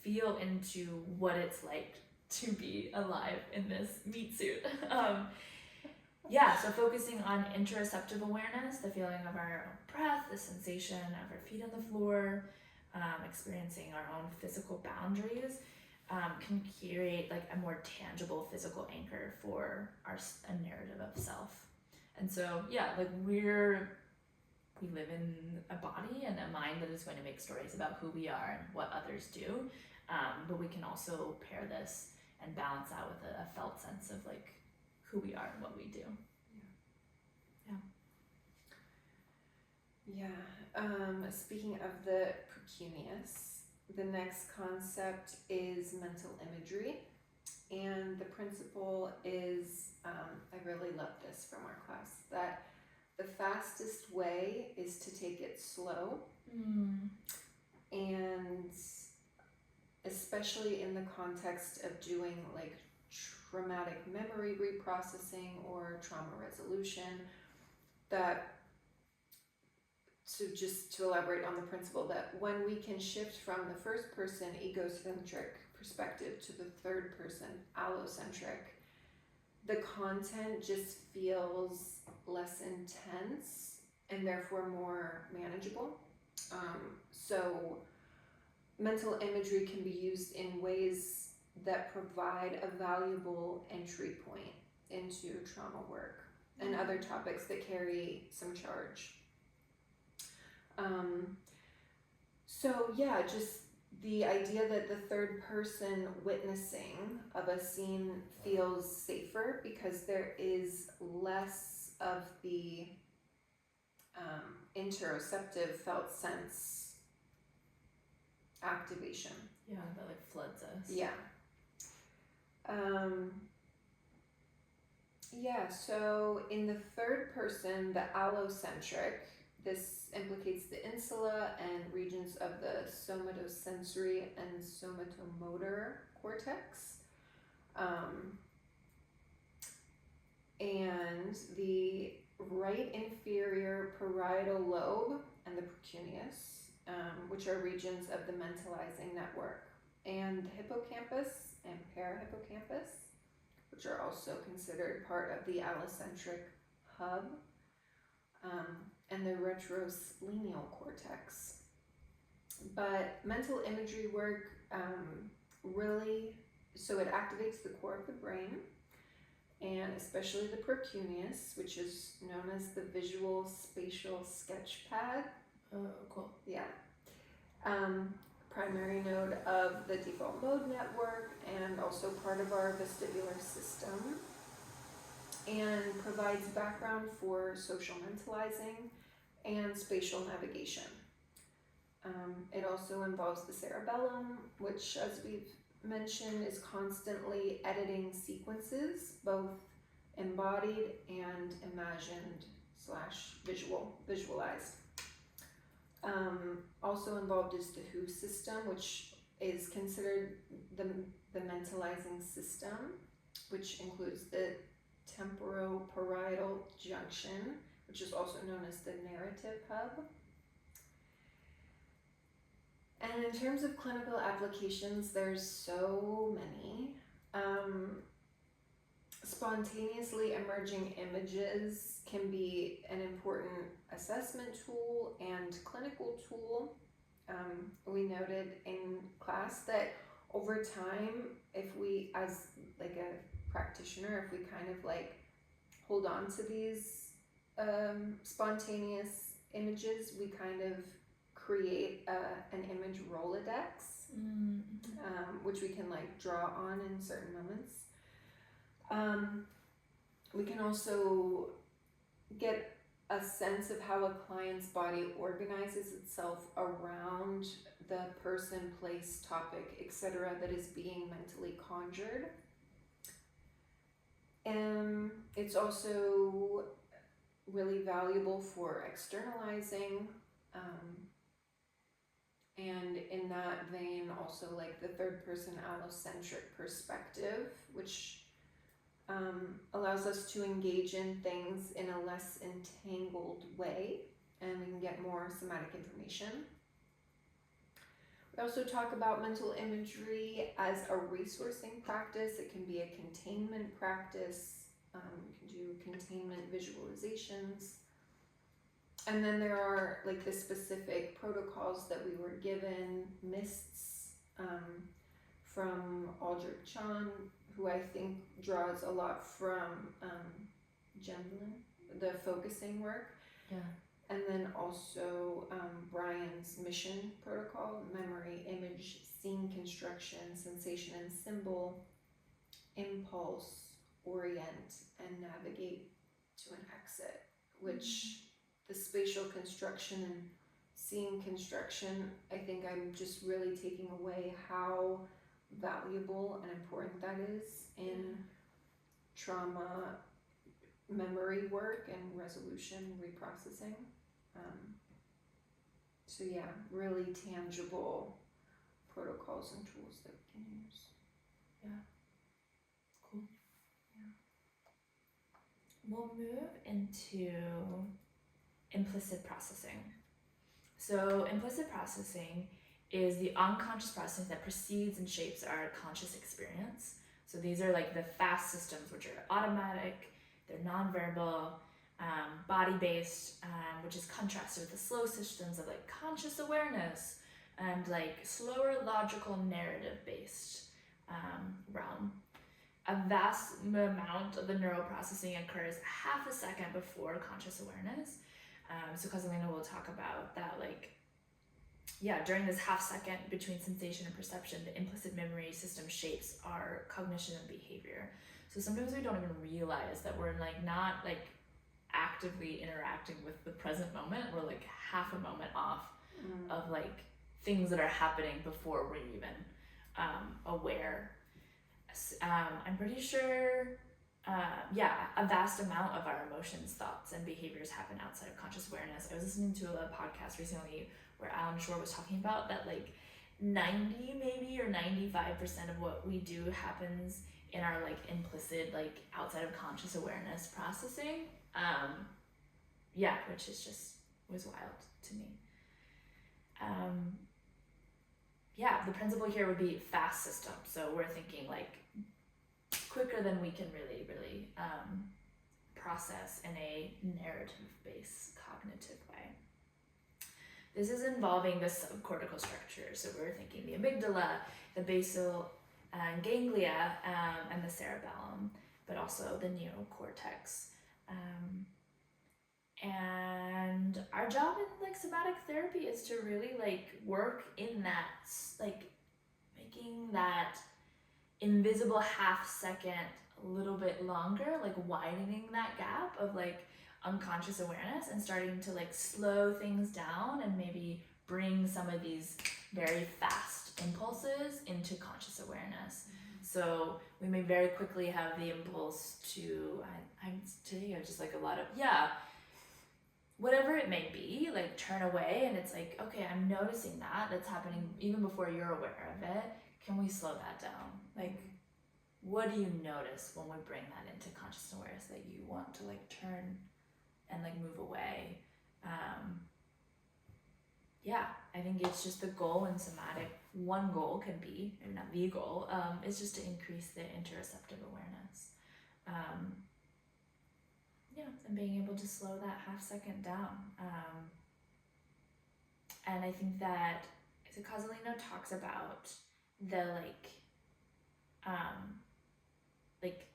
feel into what it's like to be alive in this meat suit? So focusing on interoceptive awareness, the feeling of our own breath, the sensation of our feet on the floor, experiencing our own physical boundaries, can create like a more tangible physical anchor for a narrative of self. And so like we live in a body and a mind that is going to make stories about who we are and what others do, but we can also pair this and balance out with a felt sense of like who we are and what we do.
Speaking of the precuneus, the next concept is mental imagery, and the principle is, I really love this from our class, that the fastest way is to take it slow, and especially in the context of doing like traumatic memory reprocessing or trauma resolution, that so just to elaborate on the principle, that when we can shift from the first person egocentric perspective to the third person allocentric, the content just feels less intense and therefore more manageable. So mental imagery can be used in ways that provide a valuable entry point into trauma work and other topics that carry some charge. Just the idea that the third person witnessing of a scene feels safer because there is less of the interoceptive felt sense activation.
That like floods us.
So in the third person, the allocentric, this implicates the insula and regions of the somatosensory and somatomotor cortex. And the right inferior parietal lobe and the precuneus, which are regions of the mentalizing network, and the hippocampus and parahippocampus, which are also considered part of the allocentric hub, and the retrosplenial cortex. But mental imagery work so it activates the core of the brain, and especially the precuneus, which is known as the visual spatial sketch pad.
Oh, cool.
Primary node of the default mode network and also part of our vestibular system, and provides background for social mentalizing and spatial navigation. It also involves the cerebellum, which, as we've mentioned, is constantly editing sequences, both embodied and imagined / visualized. Also involved is the WHO system, which is considered the mentalizing system, which includes the temporoparietal junction, which is also known as the narrative hub. And in terms of clinical applications, there's so many. Spontaneously emerging images can be an important assessment tool and clinical tool. We noted in class that over time, if we, as like a practitioner, if we kind of like hold on to these spontaneous images, we kind of create an image Rolodex, which we can like draw on in certain moments. We can also get a sense of how a client's body organizes itself around the person, place, topic, etc. that is being mentally conjured. It's also really valuable for externalizing, and in that vein also like the third person allocentric perspective, which allows us to engage in things in a less entangled way, and we can get more somatic information. We also talk about mental imagery as a resourcing practice. It can be a containment practice. You can do containment visualizations. And then there are like the specific protocols that we were given, MISTs, from Aldrich Chan, who I think draws a lot from Gemlin, the focusing work.
Yeah.
And then also Brian's mission protocol, memory, image, scene construction, sensation and symbol, impulse, orient, and navigate to an exit, which the spatial construction and scene construction, I think I'm just really taking away how valuable and important that is in trauma memory work and resolution reprocessing. So yeah, really tangible protocols and tools that we can use.
Yeah. Cool. Yeah. We'll move into implicit processing. So implicit processing is the unconscious processing that precedes and shapes our conscious experience. So these are like the fast systems, which are automatic, they're nonverbal, body-based, which is contrasted with the slow systems of like conscious awareness and like slower logical narrative-based realm. A vast amount of the neural processing occurs half a second before conscious awareness. So Casalina will talk about that, like, yeah, during this half second between sensation and perception, the implicit memory system shapes our cognition and behavior. So sometimes we don't even realize that we're like not like actively interacting with the present moment. We're like half a moment off of like things that are happening before we're even aware. I'm pretty sure, a vast amount of our emotions, thoughts, and behaviors happen outside of conscious awareness. I was listening to a podcast recently where Alan Shore was talking about that like 90 maybe or 95% of what we do happens in our like implicit, like outside of conscious awareness processing. Which is just was wild to me. The principle here would be fast system. So we're thinking like quicker than we can really process in a narrative-based cognitive way. This is involving the subcortical structure. So we're thinking the amygdala, the basal ganglia, and the cerebellum, but also the neocortex. And our job in like somatic therapy is to really like work in that, like making that invisible half second a little bit longer, like widening that gap of like unconscious awareness and starting to like slow things down and maybe bring some of these very fast impulses into conscious awareness. So we may very quickly have the impulse to, I'm today I just like a lot of, whatever it may be, like turn away, and it's like, okay, I'm noticing that's happening even before you're aware of it. Can we slow that down? Like, what do you notice when we bring that into conscious awareness that you want to like turn and like move away? I think it's just the goal in somatic. One goal can be, maybe not the goal, is just to increase the interoceptive awareness. And being able to slow that half second down. And I think that Casalino talks about the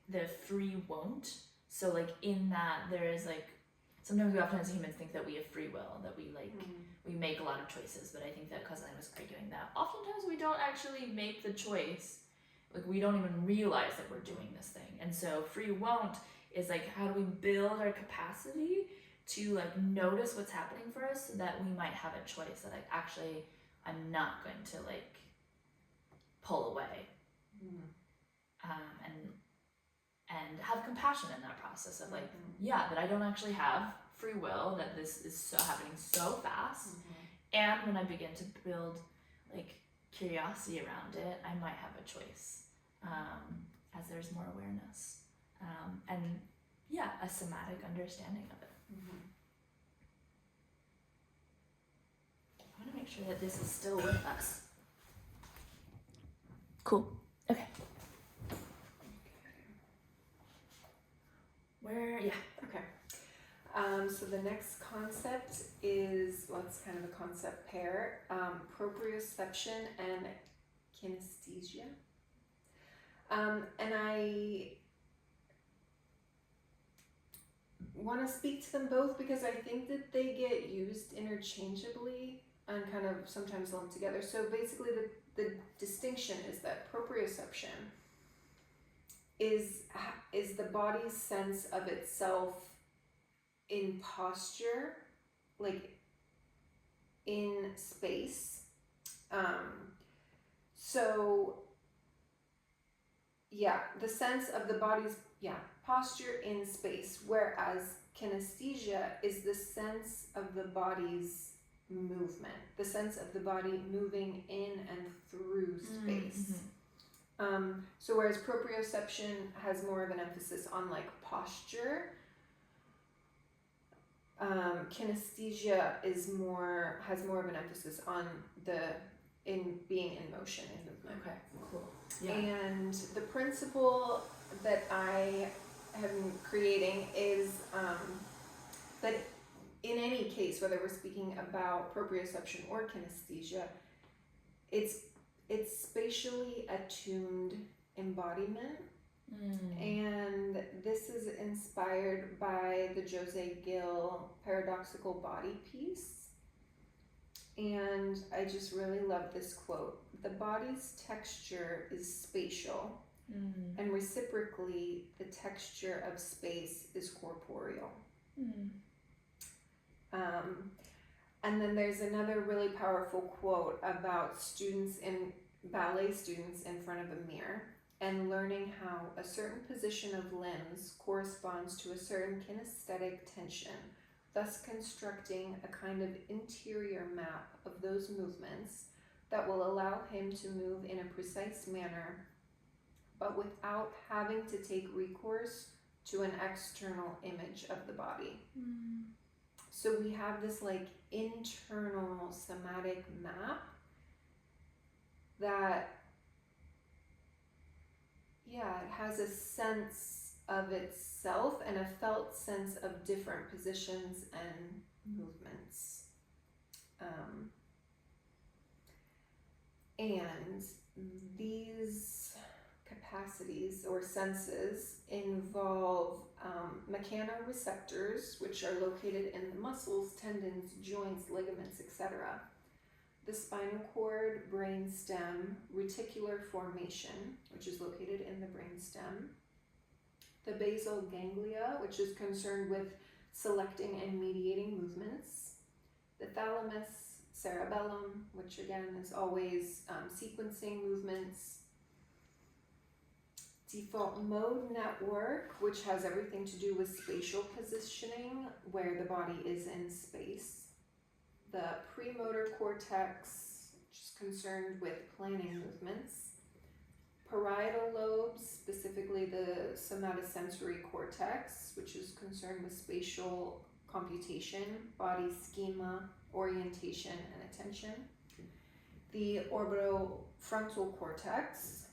the free won't. So like in that there is like, sometimes we often as humans think that we have free will, that we like, we make a lot of choices, but I think that Casalino was arguing that oftentimes we don't actually make the choice. Like we don't even realize that we're doing this thing. And so free won't is like, how do we build our capacity to like notice what's happening for us so that we might have a choice that like, actually, I'm not going to like pull away. And and have compassion in that process of like,
Mm-hmm.
yeah, that I don't actually have free will, that this is so happening so fast.
Mm-hmm.
And when I begin to build like curiosity around it, I might have a choice, as there's more awareness, and yeah, a somatic understanding of it.
Mm-hmm.
I want to make sure that this is still with us. Cool. Okay. Yeah.
Okay. So the next concept is, well, it's kind of a concept pair, proprioception and kinesthesia. And I want to speak to them both because I think that they get used interchangeably and kind of sometimes lumped together. So basically the distinction is that proprioception is the body's sense of itself in posture, like in space. So yeah, the sense of the body's posture in space, whereas kinesthesia is the sense of the body's movement, the sense of the body moving in and through space. So whereas proprioception has more of an emphasis on like posture, kinesthesia has more of an emphasis on being in motion, in movement.
Okay, cool. Yeah.
And the principle that I am creating is that in any case, whether we're speaking about proprioception or kinesthesia, it's spatially attuned embodiment. And this is inspired by the Jose Gill paradoxical body piece. And I just really love this quote. The body's texture is spatial, and reciprocally, the texture of space is corporeal. And then there's another really powerful quote about ballet students in front of a mirror and learning how a certain position of limbs corresponds to a certain kinesthetic tension, thus constructing a kind of interior map of those movements that will allow him to move in a precise manner, but without having to take recourse to an external image of the body. So we have this like internal somatic map that, it has a sense of itself and a felt sense of different positions and movements. And these capacities or senses involve mechanoreceptors, which are located in the muscles, tendons, joints, ligaments, etc. The spinal cord, brainstem, reticular formation, which is located in the brainstem. The basal ganglia, which is concerned with selecting and mediating movements. The thalamus, cerebellum, which again is always sequencing movements. Default mode network, which has everything to do with spatial positioning, where the body is in space. The premotor cortex, which is concerned with planning movements. Parietal lobes, specifically the somatosensory cortex, which is concerned with spatial computation, body schema, orientation, and attention. The orbitofrontal cortex,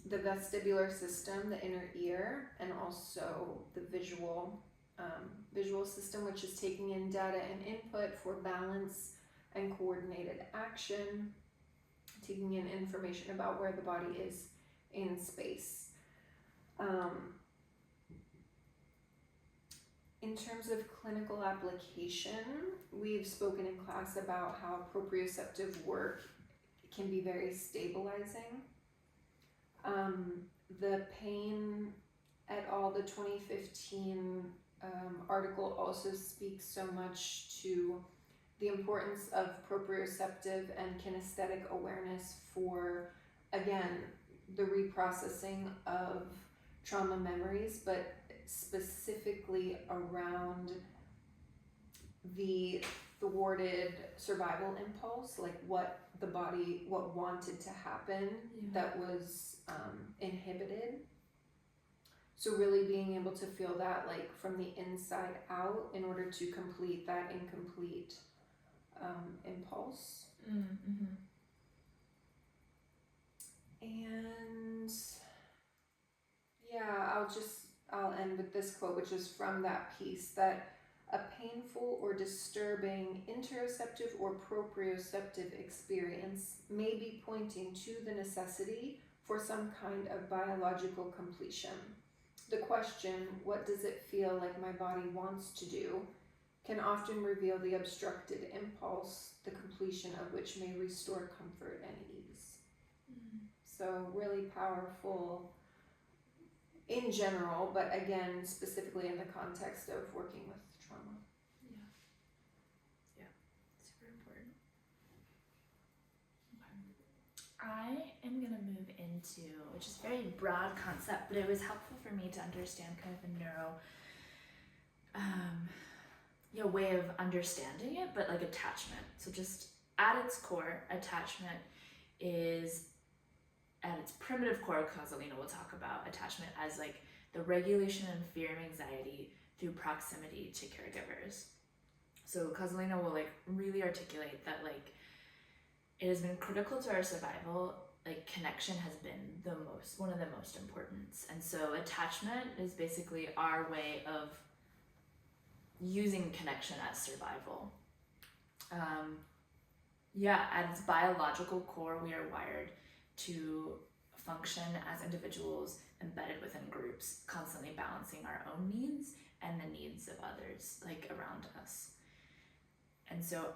the vestibular system, the inner ear, and also the visual system, which is taking in data and input for balance and coordinated action, taking in information about where the body is in space. In terms of clinical application, we've spoken in class about how proprioceptive work can be very stabilizing. The Payne et al., the 2015 article also speaks so much to the importance of proprioceptive and kinesthetic awareness for, again, the reprocessing of trauma memories, but specifically around the thwarted survival impulse, like what the body, what wanted to happen that was inhibited. So really being able to feel that like from the inside out in order to complete that incomplete impulse.
Mm-hmm.
And yeah, I'll end with this quote, which is from that piece, that a painful or disturbing interoceptive or proprioceptive experience may be pointing to the necessity for some kind of biological completion. The question, what does it feel like my body wants to do, can often reveal the obstructed impulse, the completion of which may restore comfort and ease. So really powerful in general, but again, specifically in the context of working with trauma.
Yeah, super important. Okay. I am gonna move into, which is a very broad concept, but it was helpful for me to understand kind of the neuro way of understanding it, but like attachment. So just at its core, attachment is, at its primitive core, Casalina will talk about attachment as like the regulation and fear and anxiety through proximity to caregivers. So Casalina will like really articulate that like it has been critical to our survival. Like connection has been one of the most important. And so attachment is basically our way of using connection as survival. At its biological core, we are wired to function as individuals embedded within groups, constantly balancing our own needs and the needs of others like around us. And so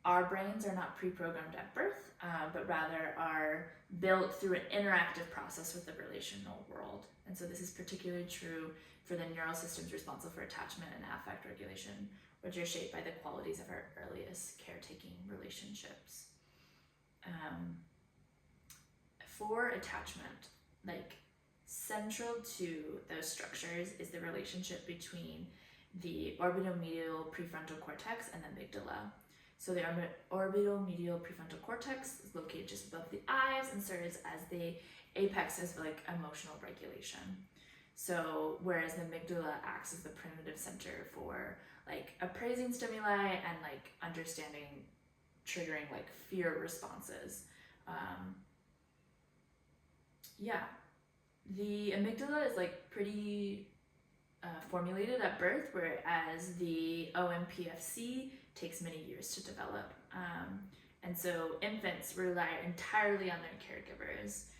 our brains are not pre-programmed at birth, but rather are built through an interactive process with the relational world. And so this is particularly true for the neural systems responsible for attachment and affect regulation, which are shaped by the qualities of our earliest caretaking relationships. For attachment, like central to those structures is the relationship between the orbitomedial prefrontal cortex and the amygdala. So the orbitomedial prefrontal cortex is located just above the eyes and serves as the apex of like emotional regulation. So whereas the amygdala acts as the primitive center for like appraising stimuli and like understanding, triggering like fear responses. The amygdala is like pretty formulated at birth, whereas the OMPFC takes many years to develop. And so infants rely entirely on their caregivers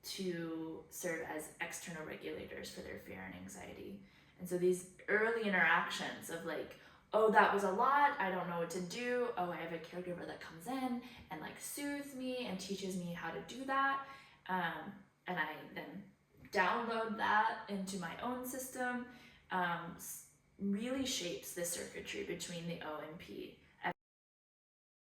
to serve as external regulators for their fear and anxiety. And so these early interactions of like, oh, that was a lot, I don't know what to do, oh, I have a caregiver that comes in and like soothes me and teaches me how to do that, and I then download that into my own system, really shapes the circuitry between the O and P.